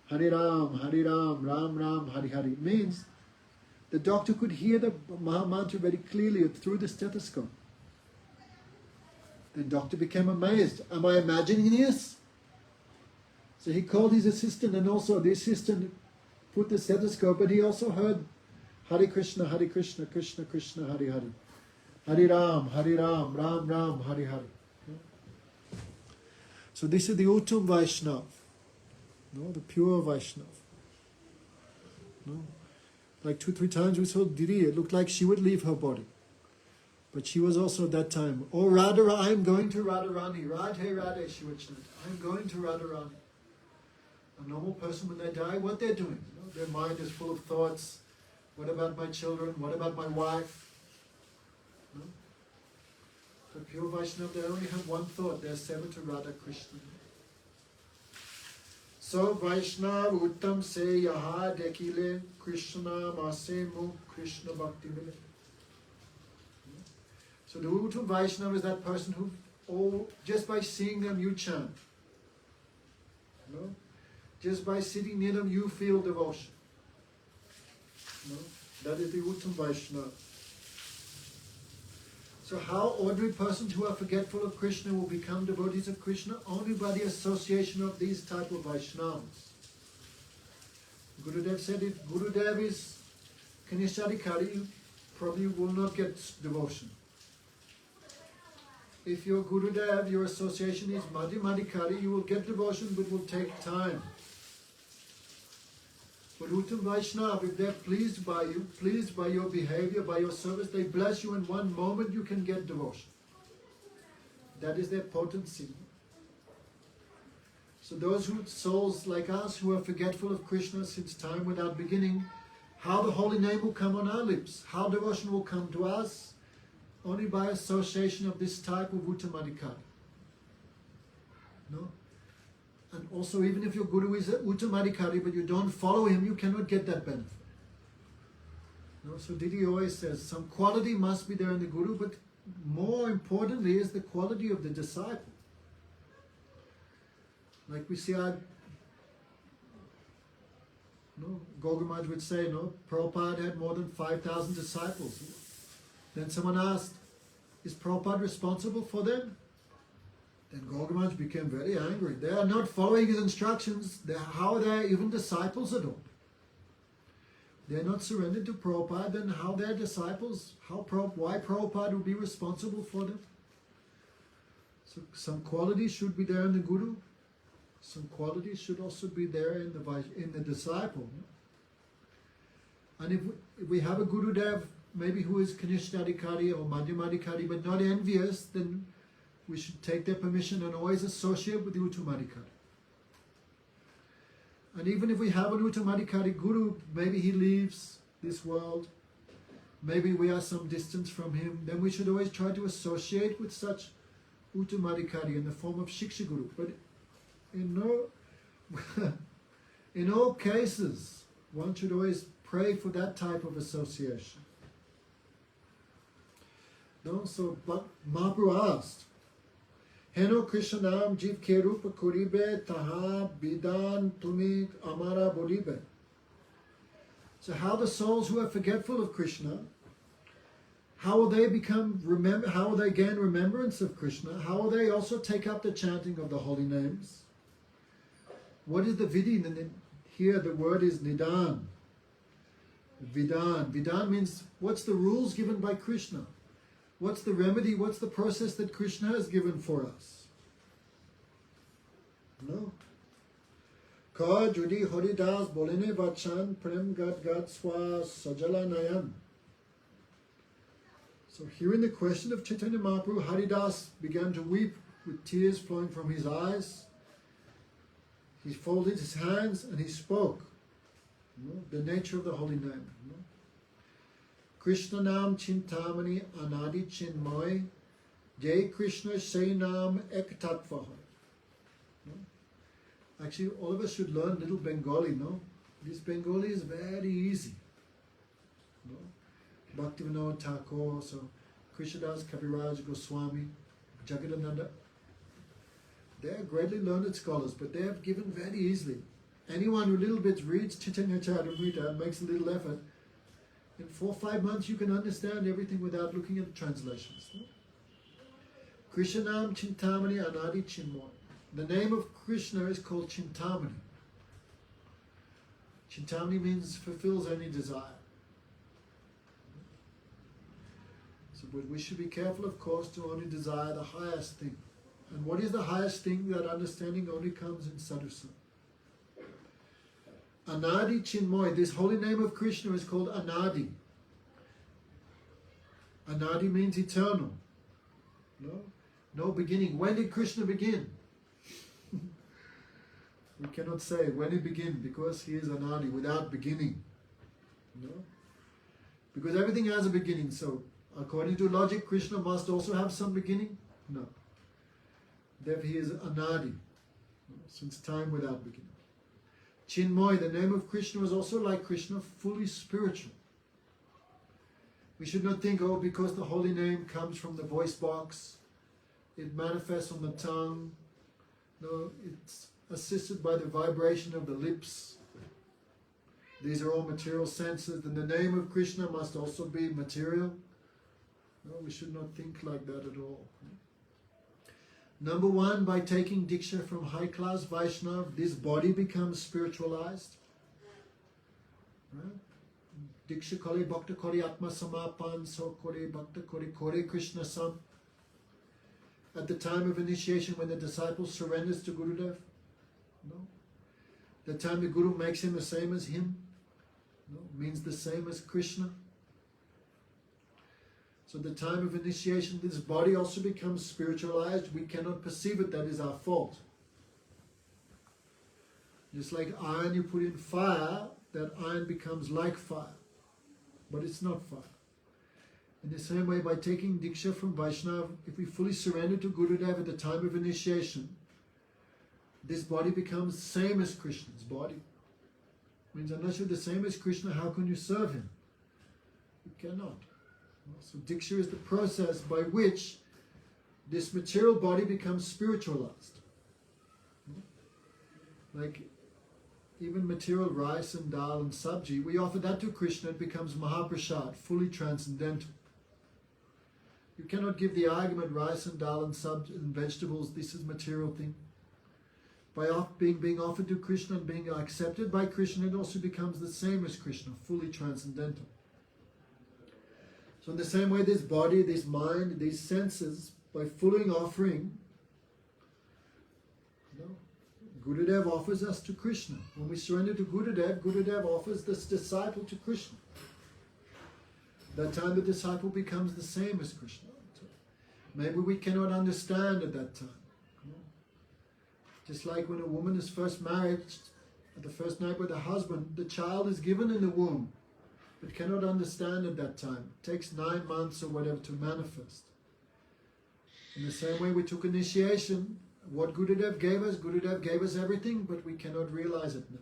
Hare Ram, Ram Ram, Hare Hare. It means the doctor could hear the Maha Mantra very clearly through the stethoscope. Then doctor became amazed. Am I imagining this? So he called his assistant, and also the assistant put the stethoscope, and he also heard Hare Krishna, Krishna Krishna, Hare Hare, Hare Ram, Ram Ram, Hare Hare. So this is the Uttam Vaishnav, no, the pure Vaishnav. No, like 2-3 times we saw Diri. It looked like she would leave her body, but she was also at that time, "Oh Radha, I am going to Radharani. Radhe Radhe," she would chant. "I am going to Radharani." A normal person, when they die, what they're doing? You know, their mind is full of thoughts. What about my children? What about my wife? No? The pure Vaishnava, they only have one thought. They're seva to Radha Krishna. So Vaishnava Uttam se yaha dekile Krishna mase mu Krishna bhakti mile. So the Uttam Vaishnava is that person who, just by seeing them, you chant. No? Just by sitting near them, you feel devotion. No? That is the Uttam Vaishnava. So how ordinary persons who are forgetful of Krishna will become devotees of Krishna? Only by the association of these type of Vaishnavas. Gurudev said if Gurudev is Kanishadikari, you probably will not get devotion. If your Gurudev, your association is Madhyamadikari, you will get devotion but will take time. But Uttam Vaishnava, if they're pleased by you, pleased by your behavior, by your service, they bless you in one moment, you can get devotion. That is their potency. So those souls like us who are forgetful of Krishna since time without beginning, how the holy name will come on our lips, how devotion will come to us, only by association of this type of Uttamadikari. No? And also, even if your Guru is Uttamadikari, but you don't follow him, you cannot get that benefit. No? So Didi always says, some quality must be there in the Guru, but more importantly is the quality of the disciple. Like we see our, Gaugamaj would say, Prabhupada had more than 5,000 disciples. Then someone asked, is Prabhupada responsible for them? Then Gaugamaj became very angry. They are not following his instructions. How are they even disciples at all? They are not surrendered to Prabhupada, then how they are disciples? Why Prabhupada would be responsible for them? So some quality should be there in the Guru. Some qualities should also be there in the disciple. And if we have a Gurudev, maybe who is Kanishadikari or Madhyamadikari, but not envious, then we should take their permission and always associate with the Uttamadikari. And even if we have an Uttamadikari Guru, maybe he leaves this world, maybe we are some distance from him, then we should always try to associate with such Uttamadikari in the form of Shiksha Guru. But in all cases, one should always pray for that type of association. No? So, but Mahaprabhu asked, Heno Krishnam Jiv Kerupa Kuribe Taha Bidan Tumi Amara Bolibe. So how the souls who are forgetful of Krishna, how will they how will they gain remembrance of Krishna? How will they also take up the chanting of the holy names? What is the vidhi? Here the word is nidan. Vidan. Vidan means what's the rules given by Krishna? What's the remedy? What's the process that Krishna has given for us? No. Ka judi haridas bolene vachan prem gad gad swa sajala nayan. So hearing the question of Chaitanya Mahaprabhu, Haridas began to weep with tears flowing from his eyes. He folded his hands and he spoke. The nature of the holy name. Krishna Nam Cintamani Anadi Chinmoy Jai Krishna Say Nam Ek Tattva. Actually, all of us should learn little Bengali, no? This Bengali is very easy. No? Bhaktivinoda Thakur, so Krishnadas Kaviraj Goswami, Jagadananda. They are greatly learned scholars, but they have given very easily. Anyone who little bit reads Chaitanya Charitamrita and makes a little effort, in 4 or 5 months you can understand everything without looking at the translations. No? Krishnam Cintamani Anadi Chinmoy. The name of Krishna is called Cintamani. Cintamani means fulfills any desire. So but we should be careful, of course, to only desire the highest thing. And what is the highest thing? That understanding only comes in sadhusanga. Anadi Chinmoy, this holy name of Krishna is called Anadi. Anadi means eternal. No beginning. When did Krishna begin? We cannot say when he began, because he is Anadi, without beginning. Because everything has a beginning. So according to logic, Krishna must also have some beginning? No. Therefore he is Anadi, since time without beginning. Chinmoy, the name of Krishna, is also like Krishna, fully spiritual. We should not think, because the holy name comes from the voice box, it manifests on the tongue. No, it's assisted by the vibration of the lips. These are all material senses. Then the name of Krishna must also be material. No, we should not think like that at all. Number one, by taking Diksha from high-class Vaishnava, this body becomes spiritualized. Right? Diksha kore bhakta kore atma samapan so kore bhakta kore kore Krishna sam. At the time of initiation, when the disciple surrenders to Gurudev, no, the time the Guru makes him the same as him, no, means the same as Krishna. So the time of initiation, this body also becomes spiritualized. We cannot perceive it. That is our fault. Just like iron you put in fire, that iron becomes like fire. But it's not fire. In the same way, by taking Diksha from Vaishnava, if we fully surrender to Gurudev at the time of initiation, this body becomes the same as Krishna's body. Means unless you're the same as Krishna, how can you serve him? You cannot. So Diksha is the process by which this material body becomes spiritualized. Like even material rice and dal and sabji, we offer that to Krishna, it becomes Mahaprasad, fully transcendental. You cannot give the argument rice and dal and and vegetables, this is material thing. By being offered to Krishna and being accepted by Krishna, it also becomes the same as Krishna, fully transcendental. So in the same way, this body, this mind, these senses, by fully offering, Gurudev offers us to Krishna. When we surrender to Gurudev, Gurudev offers this disciple to Krishna. That time the disciple becomes the same as Krishna. Maybe we cannot understand at that time. Just like when a woman is first married, at the first night with her husband, the child is given in the womb, but cannot understand at that time. It takes 9 months or whatever to manifest. In the same way we took initiation, what Gurudev gave us everything, but we cannot realize it now.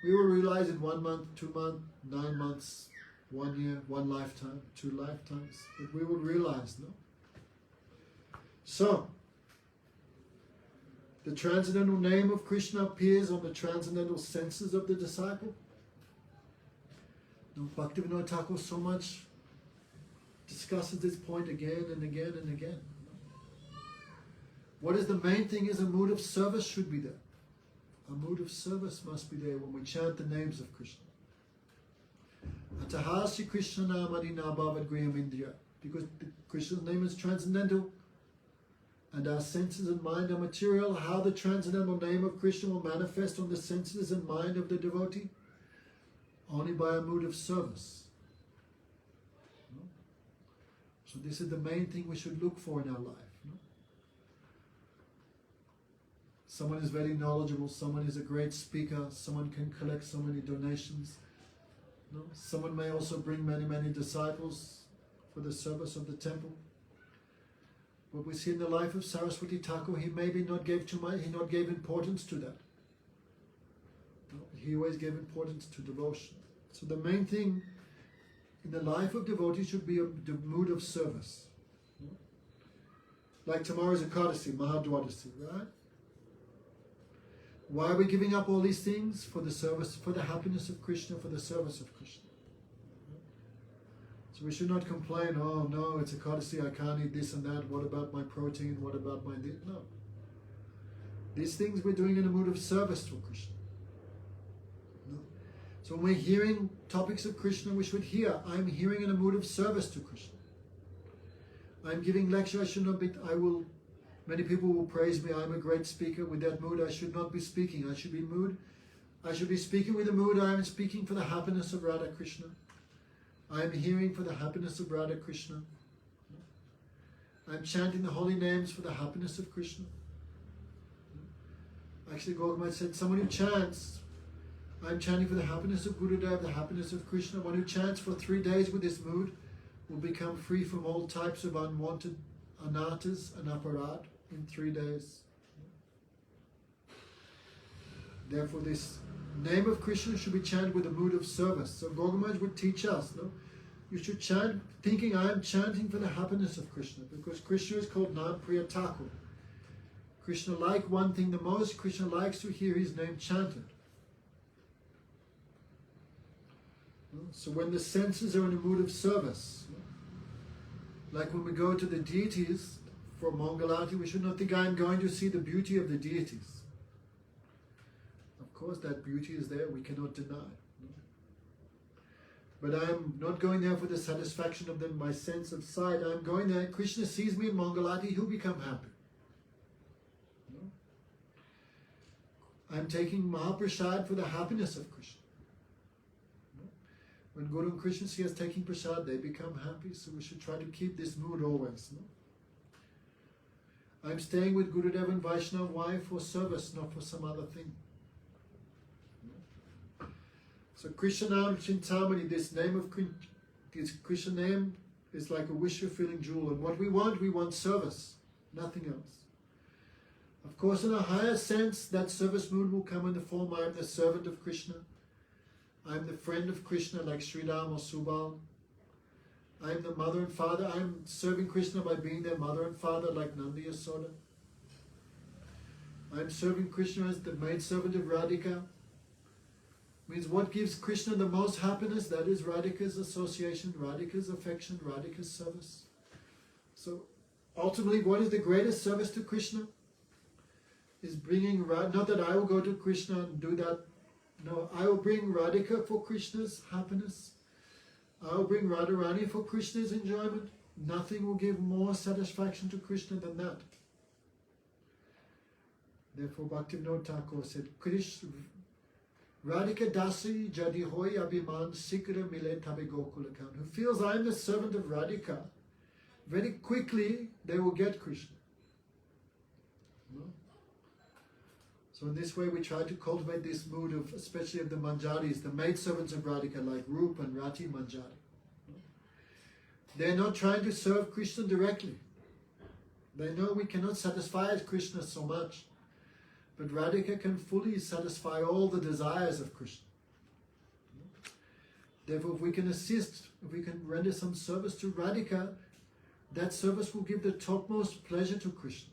We will realize it 1 month, 2 months, 9 months, 1 year, 1 lifetime, 2 lifetimes, but we will realize, no? So, the transcendental name of Krishna appears on the transcendental senses of the disciple. Bhaktivinoda Thakur so much discusses this point again and again and again. What is the main thing is a mood of service should be there. A mood of service must be there when we chant the names of Krishna. Atahasi Krishna namadi nabhavad griham indriya. Because Krishna's name is transcendental and our senses and mind are material, how the transcendental name of Krishna will manifest on the senses and mind of the devotee? Only by a mood of service. So this is the main thing we should look for in our life. Someone is very knowledgeable, someone is a great speaker, someone can collect so many donations. Someone may also bring many, many disciples for the service of the temple. But we see in the life of Saraswati Thakur, he maybe not gave too much, he not gave importance to that. He always gave importance to devotion. So the main thing in the life of devotee should be the mood of service. Like tomorrow is Ekadasi, Mahadwadasi, right? Why are we giving up all these things? For the service, for the happiness of Krishna, for the service of Krishna. So we should not complain, oh no, it's Ekadasi, I can't eat this and that, what about my protein, what about my this? No. These things we're doing in a mood of service to Krishna. No. So when we're hearing topics of Krishna, we should hear, I'm hearing in a mood of service to Krishna. I'm giving lecture, I should not be, many people will praise me, I'm a great speaker. With that mood, I should not be speaking. I should be speaking with a mood, I am speaking for the happiness of Radha Krishna. I am hearing for the happiness of Radha Krishna. I am chanting the holy names for the happiness of Krishna. Actually, Gautam said, someone who chants, I am chanting for the happiness of Gurudev, the happiness of Krishna. One who chants for 3 days with this mood will become free from all types of unwanted anarthas and aparad in 3 days. Therefore, this name of Krishna should be chanted with a mood of service. So Gautam would teach us, no? You should chant thinking, I am chanting for the happiness of Krishna, because Krishna is called Nam Priya Thakur. Krishna likes one thing the most, Krishna likes to hear his name chanted. So when the senses are in a mood of service, Like when we go to the deities for Mangalati, we should not think I'm going to see the beauty of the deities. Of course that beauty is there, we cannot deny. But I'm not going there for the satisfaction of my sense of sight. I'm going there, Krishna sees me in Mangalati, he'll become happy. I'm taking Mahaprasad for the happiness of Krishna. When Guru and Krishna see us taking prasad, they become happy. So we should try to keep this mood always. I'm staying with Gurudev and Vaishnava. Why? For service, not for some other thing. So Krishnanam Cintamani, this Krishna name is like a wish-fulfilling jewel. And what we want service, nothing else. Of course, in a higher sense, that service mood will come in the form, I am the servant of Krishna. I am the friend of Krishna, like Sridham or Subal. I am the mother and father. I am serving Krishna by being their mother and father, like Nandi Yasoda. I am serving Krishna as the maidservant of Radhika. Means what gives Krishna the most happiness? That is Radhika's association, Radhika's affection, Radhika's service. So ultimately, what is the greatest service to Krishna? Is bringing, not that I will go to Krishna and do that. No, I will bring Radhika for Krishna's happiness. I will bring Radharani for Krishna's enjoyment. Nothing will give more satisfaction to Krishna than that. Therefore, Bhaktivinoda Thakur said, Radhika Dasi Jadi Hoy Abhiman Sikra Mile Tabe Gokulakan. Who feels I am the servant of Radhika, very quickly they will get Krishna. No? So in this way we try to cultivate this mood of, especially of the Manjaris, the maidservants of Radhika, like Rup and Rati Manjari. They're not trying to serve Krishna directly. They know we cannot satisfy Krishna so much. But Radhika can fully satisfy all the desires of Krishna. Therefore, if we can assist, if we can render some service to Radhika, that service will give the topmost pleasure to Krishna.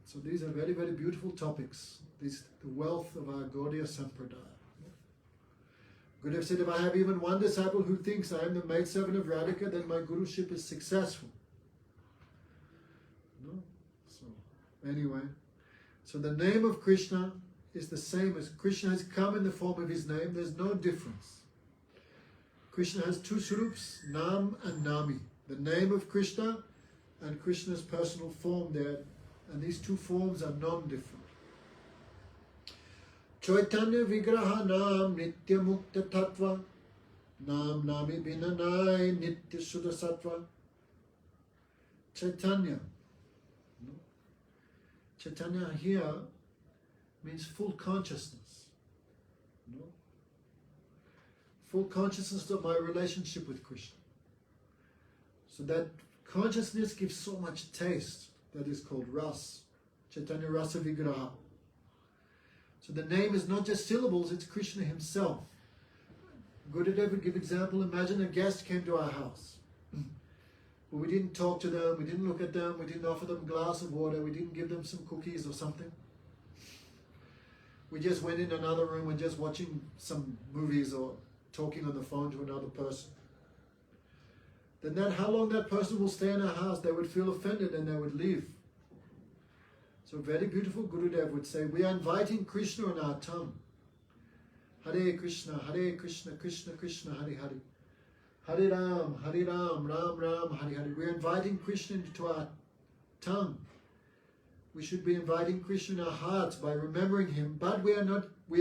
So these are very, very beautiful topics. The wealth of our Gaudiya Sampradaya. Gurudev said, if I have even one disciple who thinks I am the maidservant of Radhika, then my guruship is successful. No? So, anyway. So the name of Krishna is the same as Krishna has come in the form of his name. There's no difference. Krishna has two swarups, Nam and Nami. The name of Krishna and Krishna's personal form there. And these two forms are non-different. Chaitanya Vigraha Nam Nitya Mukta Tattva Nam Nami Binanai Nitya Shuddha Sattva. Chaitanya. Chaitanya here means full consciousness. Full consciousness of my relationship with Krishna. So that consciousness gives so much taste. That is called Ras. Chaitanya Rasa Vigraha. So the name is not just syllables, it's Krishna himself. Gurudev would give example, imagine a guest came to our house. But we didn't talk to them, we didn't look at them, we didn't offer them a glass of water, we didn't give them some cookies or something. We just went in another room and just watching some movies or talking on the phone to another person. Then how long that person will stay in our house, they would feel offended and they would leave. So very beautiful Gurudev would say, we are inviting Krishna on our tongue. Hare Krishna, Krishna Krishna, Hare Hare. Hare Ram, Ram Ram, Hare Hare. We are inviting Krishna into our tongue. We should be inviting Krishna in our hearts by remembering him, but we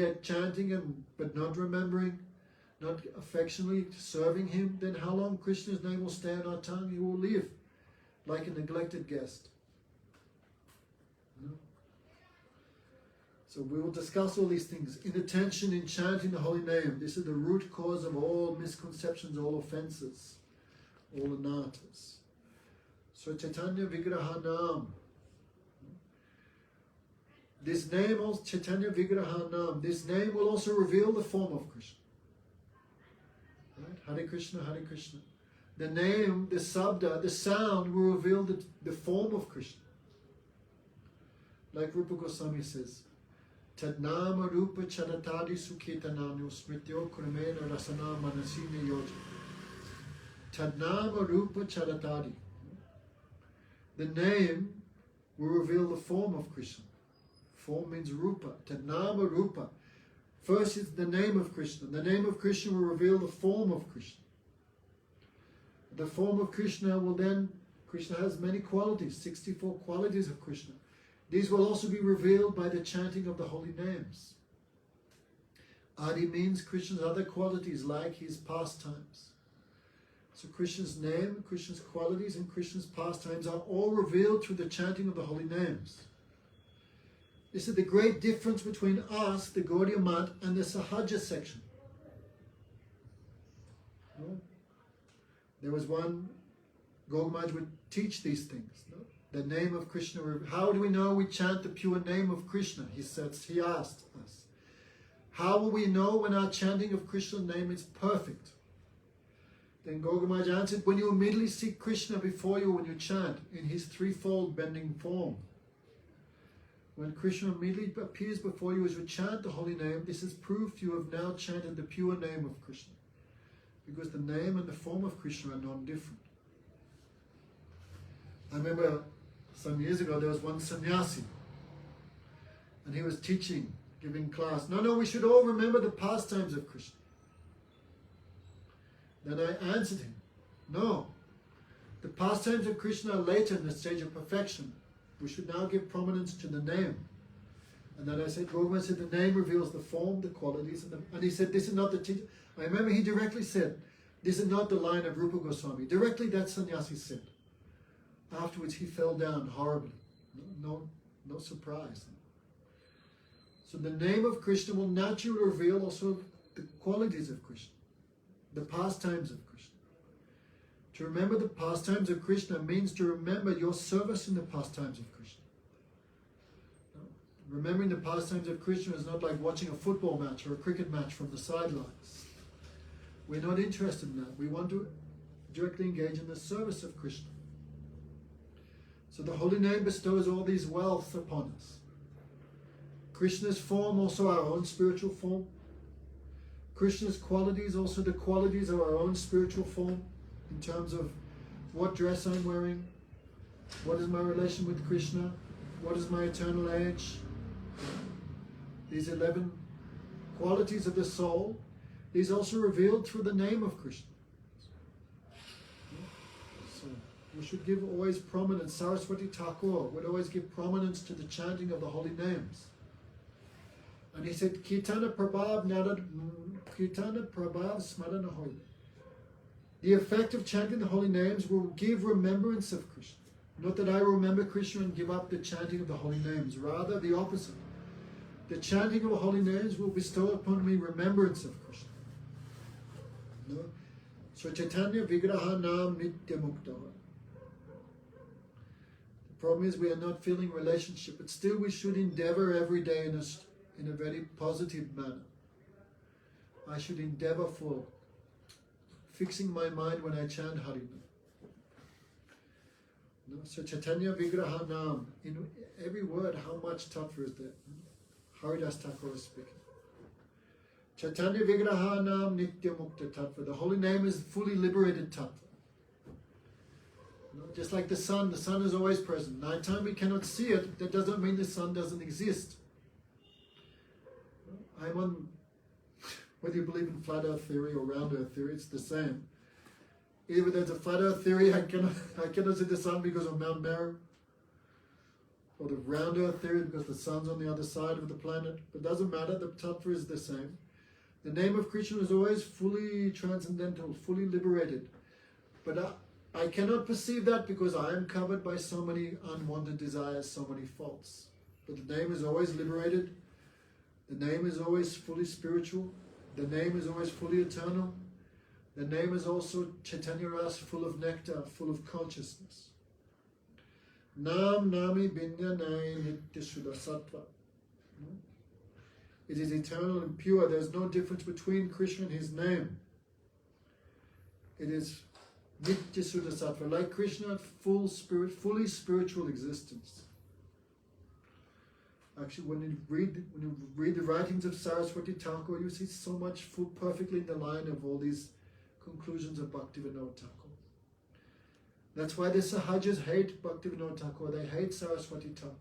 are chanting but not remembering, not affectionately serving him. Then how long Krishna's name will stay on our tongue? He will leave like a neglected guest. So we will discuss all these things. Inattention in chanting the holy name. This is the root cause of all misconceptions, all offenses, all anatas. So Chaitanya Vigrahanam. This name, also Chaitanya Vigrahanam, this name will also reveal the form of Krishna. Right? Hare Krishna, Hare Krishna. The name, the sabda, the sound will reveal the form of Krishna. Like Rupa Goswami says, Tadnama Rupa Chadatadi Sukhetananu Smrityo Kurmena Rasana Manasine Yoja. Tadnama Rupa Charatadi. The name will reveal the form of Krishna. Form means Rupa. Tadnama Rupa. First is the name of Krishna. The name of Krishna will reveal the form of Krishna. The form of Krishna will then, Krishna has many qualities, 64 qualities of Krishna. These will also be revealed by the chanting of the holy names. Adi means Krishna's other qualities like his pastimes. So Krishna's name, Krishna's qualities and Krishna's pastimes are all revealed through the chanting of the holy names. This is the great difference between us, the Gaudiya Math, and the Sahaja section. No? There was one, Gaudiya would teach these things. No? The name of Krishna. How do we know we chant the pure name of Krishna? He asked us. How will we know when our chanting of Krishna's name is perfect? Then Gaudiya answered, when you immediately see Krishna before you when you chant in his threefold bending form. When Krishna immediately appears before you as you chant the holy name, this is proof you have now chanted the pure name of Krishna. Because the name and the form of Krishna are non-different. I remember some years ago there was one sannyasi and he was teaching, giving class. No, we should all remember the pastimes of Krishna. Then I answered him, no, the pastimes of Krishna are later in the stage of perfection. We should now give prominence to the name. And then I said, Gaudiya said, the name reveals the form, the qualities, and he said, this is not the teaching. I remember he directly said, this is not the line of Rupa Goswami. Directly that sannyasi said. Afterwards he fell down horribly. No surprise. So the name of Krishna will naturally reveal also the qualities of Krishna, the pastimes of Krishna. To remember the pastimes of Krishna means to remember your service in the pastimes of Krishna. Remembering the pastimes of Krishna is not like watching a football match or a cricket match from the sidelines. We're not interested in that. We want to directly engage in the service of Krishna. So the holy name bestows all these wealth upon us. Krishna's form, also our own spiritual form. Krishna's qualities, also the qualities of our own spiritual form, in terms of what dress I'm wearing, what is my relation with Krishna, what is my eternal age. These 11 qualities of the soul, these also revealed through the name of Krishna. So we should give always prominence. Saraswati Thakur would always give prominence to the chanting of the holy names. And he said, Kirtana Prabhav Smarana Holy. The effect of chanting the holy names will give remembrance of Krishna. Not that I remember Krishna and give up the chanting of the holy names. Rather, the opposite. The chanting of the holy names will bestow upon me remembrance of Krishna. No? So Chaitanya Vigraha Nam Nitya Mukta. The problem is we are not feeling relationship, but still we should endeavor every day in a very positive manner. I should endeavor for fixing my mind when I chant Harinama. No? So Chaitanya Vigraha Nam, in every word, how much tattva is there? Haridas Thakur is speaking. Chaitanya Vigraha Nam Nitya Mukta Tattva. The holy name is fully liberated tattva. No? Just like the sun is always present. Nighttime we cannot see it, that doesn't mean the sun doesn't exist. I'm on, whether you believe in flat earth theory or round earth theory, it's the same. Either there's a flat earth theory, I cannot see the sun because of Mount Meru, or the round earth theory because the sun's on the other side of the planet. It doesn't matter, the tattva is the same. The name of Krishna is always fully transcendental, fully liberated. But I cannot perceive that because I am covered by so many unwanted desires, so many faults. But the name is always liberated. The name is always fully spiritual. The name is always fully eternal. The name is also Chaitanya Ras, full of nectar, full of consciousness. Nam Nami Binyanai Nitya Shuddha Sattva. It is eternal and pure. There is no difference between Krishna and his name. It is Nitya Shuddha Sattva, like Krishna, full spirit, fully spiritual existence. Actually, when you read the writings of Saraswati Thakur, you see so much perfectly in the line of all these conclusions of Bhaktivinoda Thakur. That's why the Sahajas hate Bhaktivinoda Thakur, they hate Saraswati Thakur.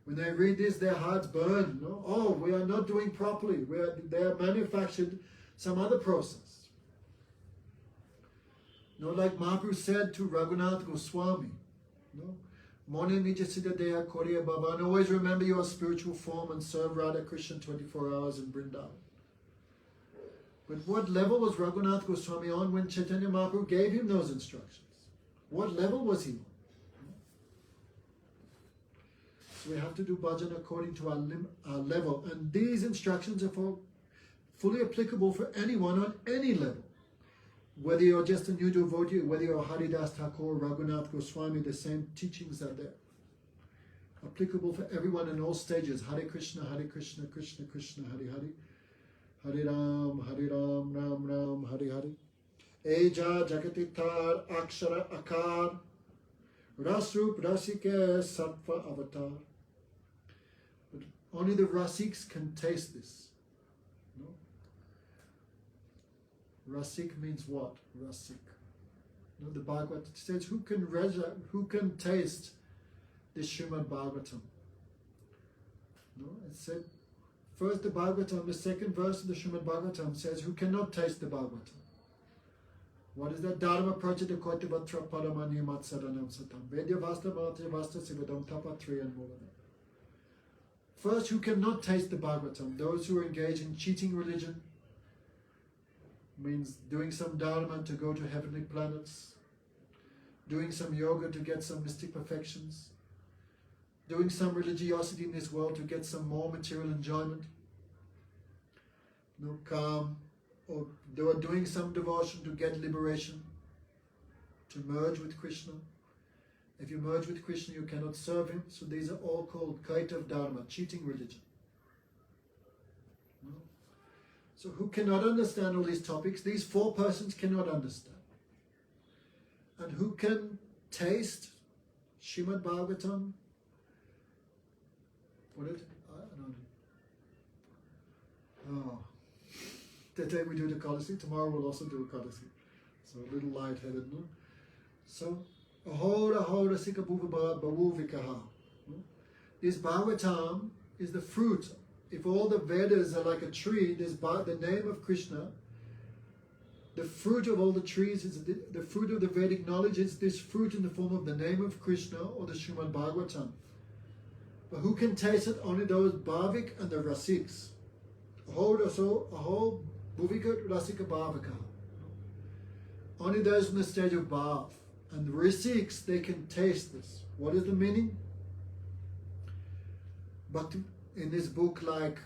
When they read this, their hearts burn. No? Oh, we are not doing properly. They have manufactured some other process. No, like Mahaprabhu said to Raghunath Goswami, no? Mone Nija Siddha Deha Koriya Baba, and always remember your spiritual form and serve Radha Krishna 24 hours in Vrindavan. But what level was Raghunath Goswami on when Chaitanya Mahaprabhu gave him those instructions? What level was he on? So we have to do bhajan according to our level. And these instructions are fully applicable for anyone on any level. Whether you're just a new devotee, whether you're Haridas Thakur or Raghunath Goswami, the same teachings are there. Applicable for everyone in all stages. Hare Krishna, Krishna Krishna, Hare Hare. Hare Ram, Ram Ram, Hare Hare. Eja Jagatitar Akshara Akar. Rasrup Rasike Sattva Avatar. But only the Rasiks can taste this. No? Rasik means what? Rasik. No, the Bhagavad says, who can taste the Srimad Bhagavatam? No, it said, first the Bhagavatam, the second verse of the Srimad Bhagavatam says, who cannot taste the Bhagavatam? What is that? Dharma prajita kotivatra paramani matsaranam satam. Vedya vasta matya vasta sivadam tapatri and mulana. First, who cannot taste the Bhagavatam? Those who are engaged in cheating religion, means doing some dharma to go to heavenly planets, doing some yoga to get some mystic perfections, doing some religiosity in this world to get some more material enjoyment, no calm, or they are doing some devotion to get liberation, to merge with Krishna. If you merge with Krishna, you cannot serve him. So these are all called kaitav dharma, cheating religion. No? So who cannot understand all these topics? These four persons cannot understand. And who can taste Srimad Bhagavatam? What is it? I don't know. Oh. Today we do the Kadasi, tomorrow we'll also do a Kadasi. So a little light-headed, no? So, ahora ahora sika bhuva bavu vikaha. This Bhagavatam is the fruit. If all the Vedas are like a tree, the name of Krishna, the fruit of all the trees is the fruit of the Vedic knowledge is this fruit in the form of the name of Krishna or the Srimad Bhagavatam. But who can taste it? Only those Bhavik and the Rasiks. Aho Bhuvika Rasika Bhavika. Only those in the stage of Bhav. And the Rasiks, they can taste this. What is the meaning? Bhakti, in this book, like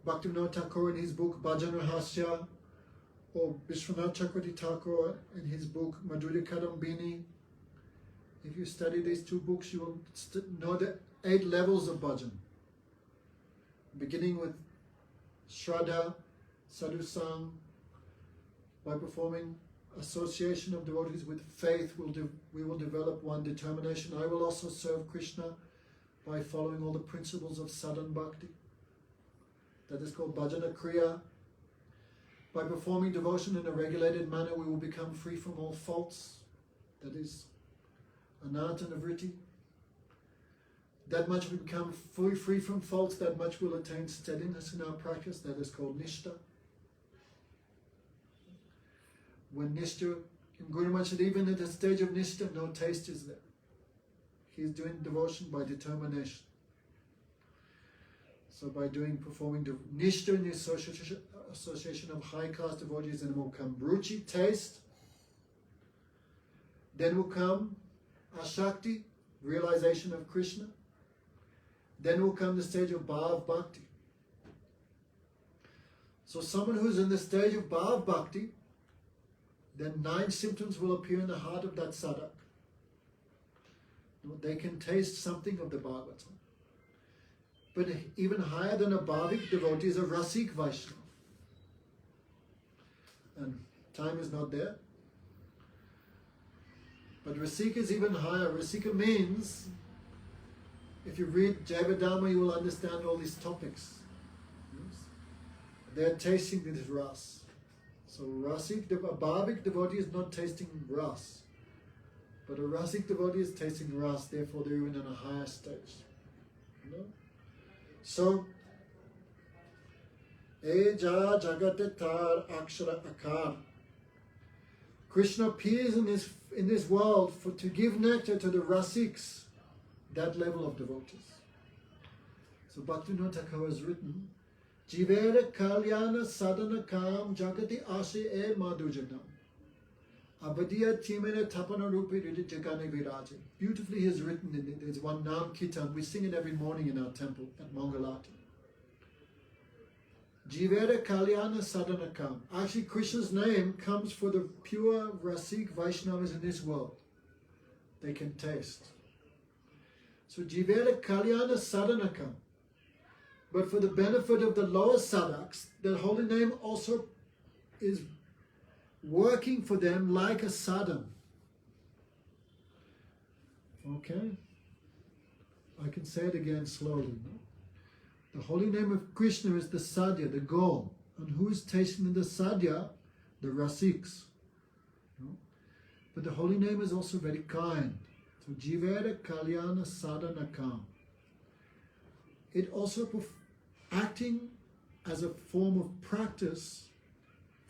Bhaktivinoda Thakur in his book Bhajan Rahasya, or Vishwanath Chakravarti Thakur in his book Madhurya Kadambini. If you study these two books, you will know the 8 levels of bhajan. Beginning with Shraddha, Sadhusang, by performing association of devotees with faith, we will develop one determination. I will also serve Krishna by following all the principles of sadhan bhakti. That is called bhajana kriya. By performing devotion in a regulated manner, we will become free from all faults. That is anartana vritti. That much we become fully free from faults, that much we'll attain steadiness in our practice. That is called nishtha. When nishtha, in Guru Maharaj said, even at the stage of nishtha, no taste is there. He's doing devotion by determination. So by performing nishtha in the association of high caste devotees, then will come ruchi, taste. Then will come ashakti, realization of Krishna. Then will come the stage of bhav bhakti. So someone who's in the stage of bhav bhakti, then 9 symptoms will appear in the heart of that sadhak. They can taste something of the Bhagavatam. But even higher than a bhavik devotee is a rasik Vaishnava. And time is not there. But rasika is even higher. Rasika means, if you read Jayavadama, you will understand all these topics. Yes? They're tasting this ras. So So Rasik, a Bhavik devotee is not tasting ras. But a Rasik devotee is tasting ras, therefore they're even in a higher stage. You know? So, Eja Jagate Tar Akshara Akar. Krishna appears in this world to give nectar to the Rasiks, that level of devotees. So Bhaktivinoda Thakur has written, Jivera Kalyana Sadhana Kam Jagati Ashe E Madhujanam. Abadiya Timena Tapana Rupi Jagane Viraja. Beautifully he has written in it. There's one Nam Kirtan. We sing it every morning in our temple at Mangalati. Jivera Kalyana Sadhana Kam. Actually, Krishna's name comes for the pure Rasik Vaishnavas in this world. They can taste. So Jivera Kalyana Sadhana Kam. But for the benefit of the lower sadhaks, the holy name also is working for them like a sadhan. Okay? I can say it again slowly. No? The holy name of Krishna is the sadhya, the goal. And who is tasting in the sadhya? The rasiks. No? But the holy name is also very kind. So Jivera Kalyana Sadhana Kam. It also acting as a form of practice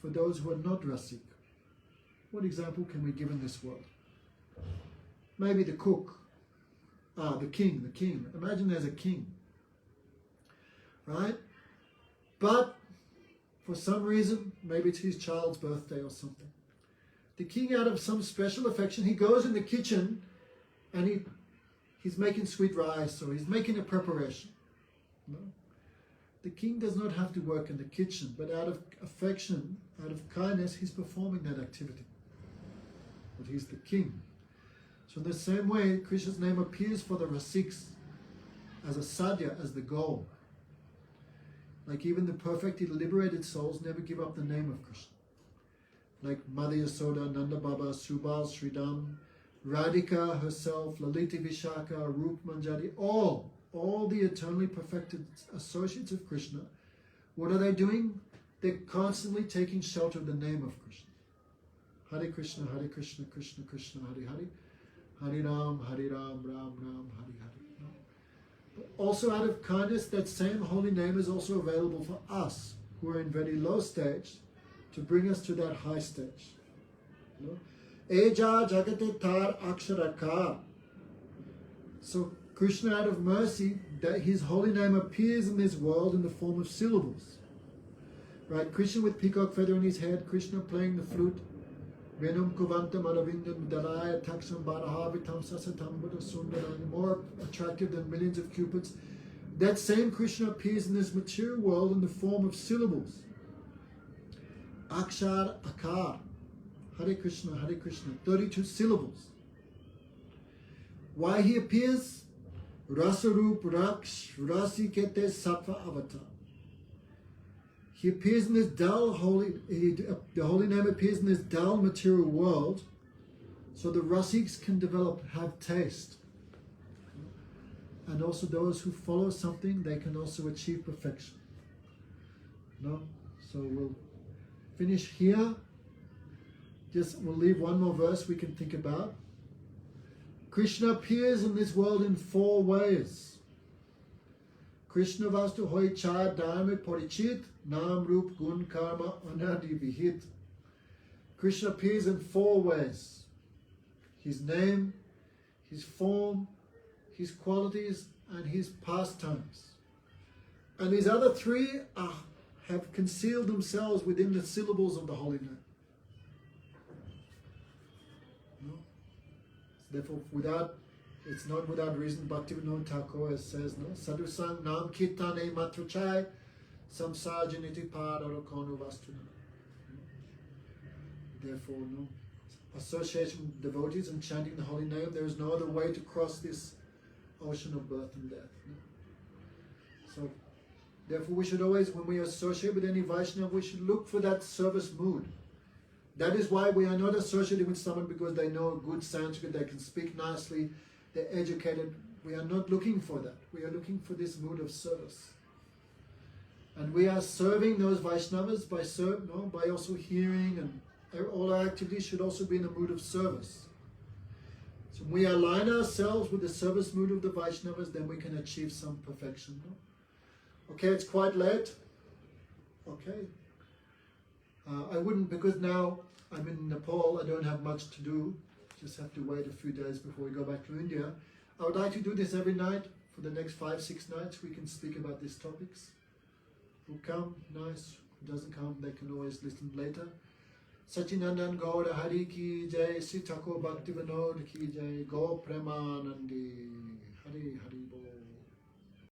for those who are not rasik. What example can we give in this world? Maybe the cook. The king. Imagine there's a king. Right? But for some reason, maybe it's his child's birthday or something. The king, out of some special affection, he goes in the kitchen and he's making sweet rice, or he's making a preparation. No? The king does not have to work in the kitchen, but out of affection, out of kindness, he's performing that activity. But he's the king. So in the same way, Krishna's name appears for the Rasiks as a sadhya, as the goal. Like even the perfectly liberated souls never give up the name of Krishna. Like Mother Yasoda, Nanda Baba, Subal, Sridham, Radhika herself, Lalita Vishaka, Rup Manjari, all the eternally perfected associates of Krishna, what are they doing? They're constantly taking shelter of the name of Krishna. Hare Krishna, Krishna Krishna, Hare Hare. Hare Ram, Ram Ram, Hare Hare. No? But also out of kindness, that same holy name is also available for us, who are in very low stage, to bring us to that high stage. No? Eja Jagate Tar Aksharaka. So Krishna, out of mercy, that his holy name appears in this world in the form of syllables. Right? Krishna with peacock feather in his head, Krishna playing the flute. Venum Kuvantam Aravindam Daraya Taksam Barahavitam Sasatam Buddha Sundaram, more attractive than millions of cupids. That same Krishna appears in this material world in the form of syllables. Akshar Akar. Hare Krishna, 32 syllables. Why he appears? Rasarup Raksh Rasikete Sattva Avatar. He appears in this dull, the holy name appears in this dull material world, so the rasiks can have taste. And also those who follow something, they can also achieve perfection. No? So we'll finish here. We'll leave one more verse we can think about. Krishna appears in this world in 4 ways. Krishna vastu hoi char dharma porichit, nam rup gun karma anadi vihit. Krishna appears in 4 ways. His name, his form, his qualities, and his pastimes. And these other 3 have concealed themselves within the syllables of the holy name. No? Therefore, it's not without reason Bhaktivinoda Thakur says, no? Sadhu sang nam kirtane matrachai samsajaniti padarokonu vastuna. Therefore, no. Association with devotees and chanting the holy name, there is no other way to cross this ocean of birth and death. No? So, therefore we should always, when we associate with any Vaishnava, we should look for that service mood. That is why we are not associating with someone because they know good Sanskrit, they can speak nicely, they're educated. We are not looking for that. We are looking for this mood of service. And we are serving those Vaishnavas by also hearing, and all our activities should also be in a mood of service. So when we align ourselves with the service mood of the Vaishnavas, then we can achieve some perfection. No? Okay, it's quite late. Okay. I wouldn't, because now I'm in Nepal, I don't have much to do. Just have to wait a few days before we go back to India. I would like to do this every night. For the next 5-6 nights, we can speak about these topics. Who come, nice. Who doesn't come, they can always listen later. Sachinandan Gaura Hari Ki Jai, Sri Thakur Bhakti Vinod Ki Jai, Go Premanandi, Hari Hari Bol.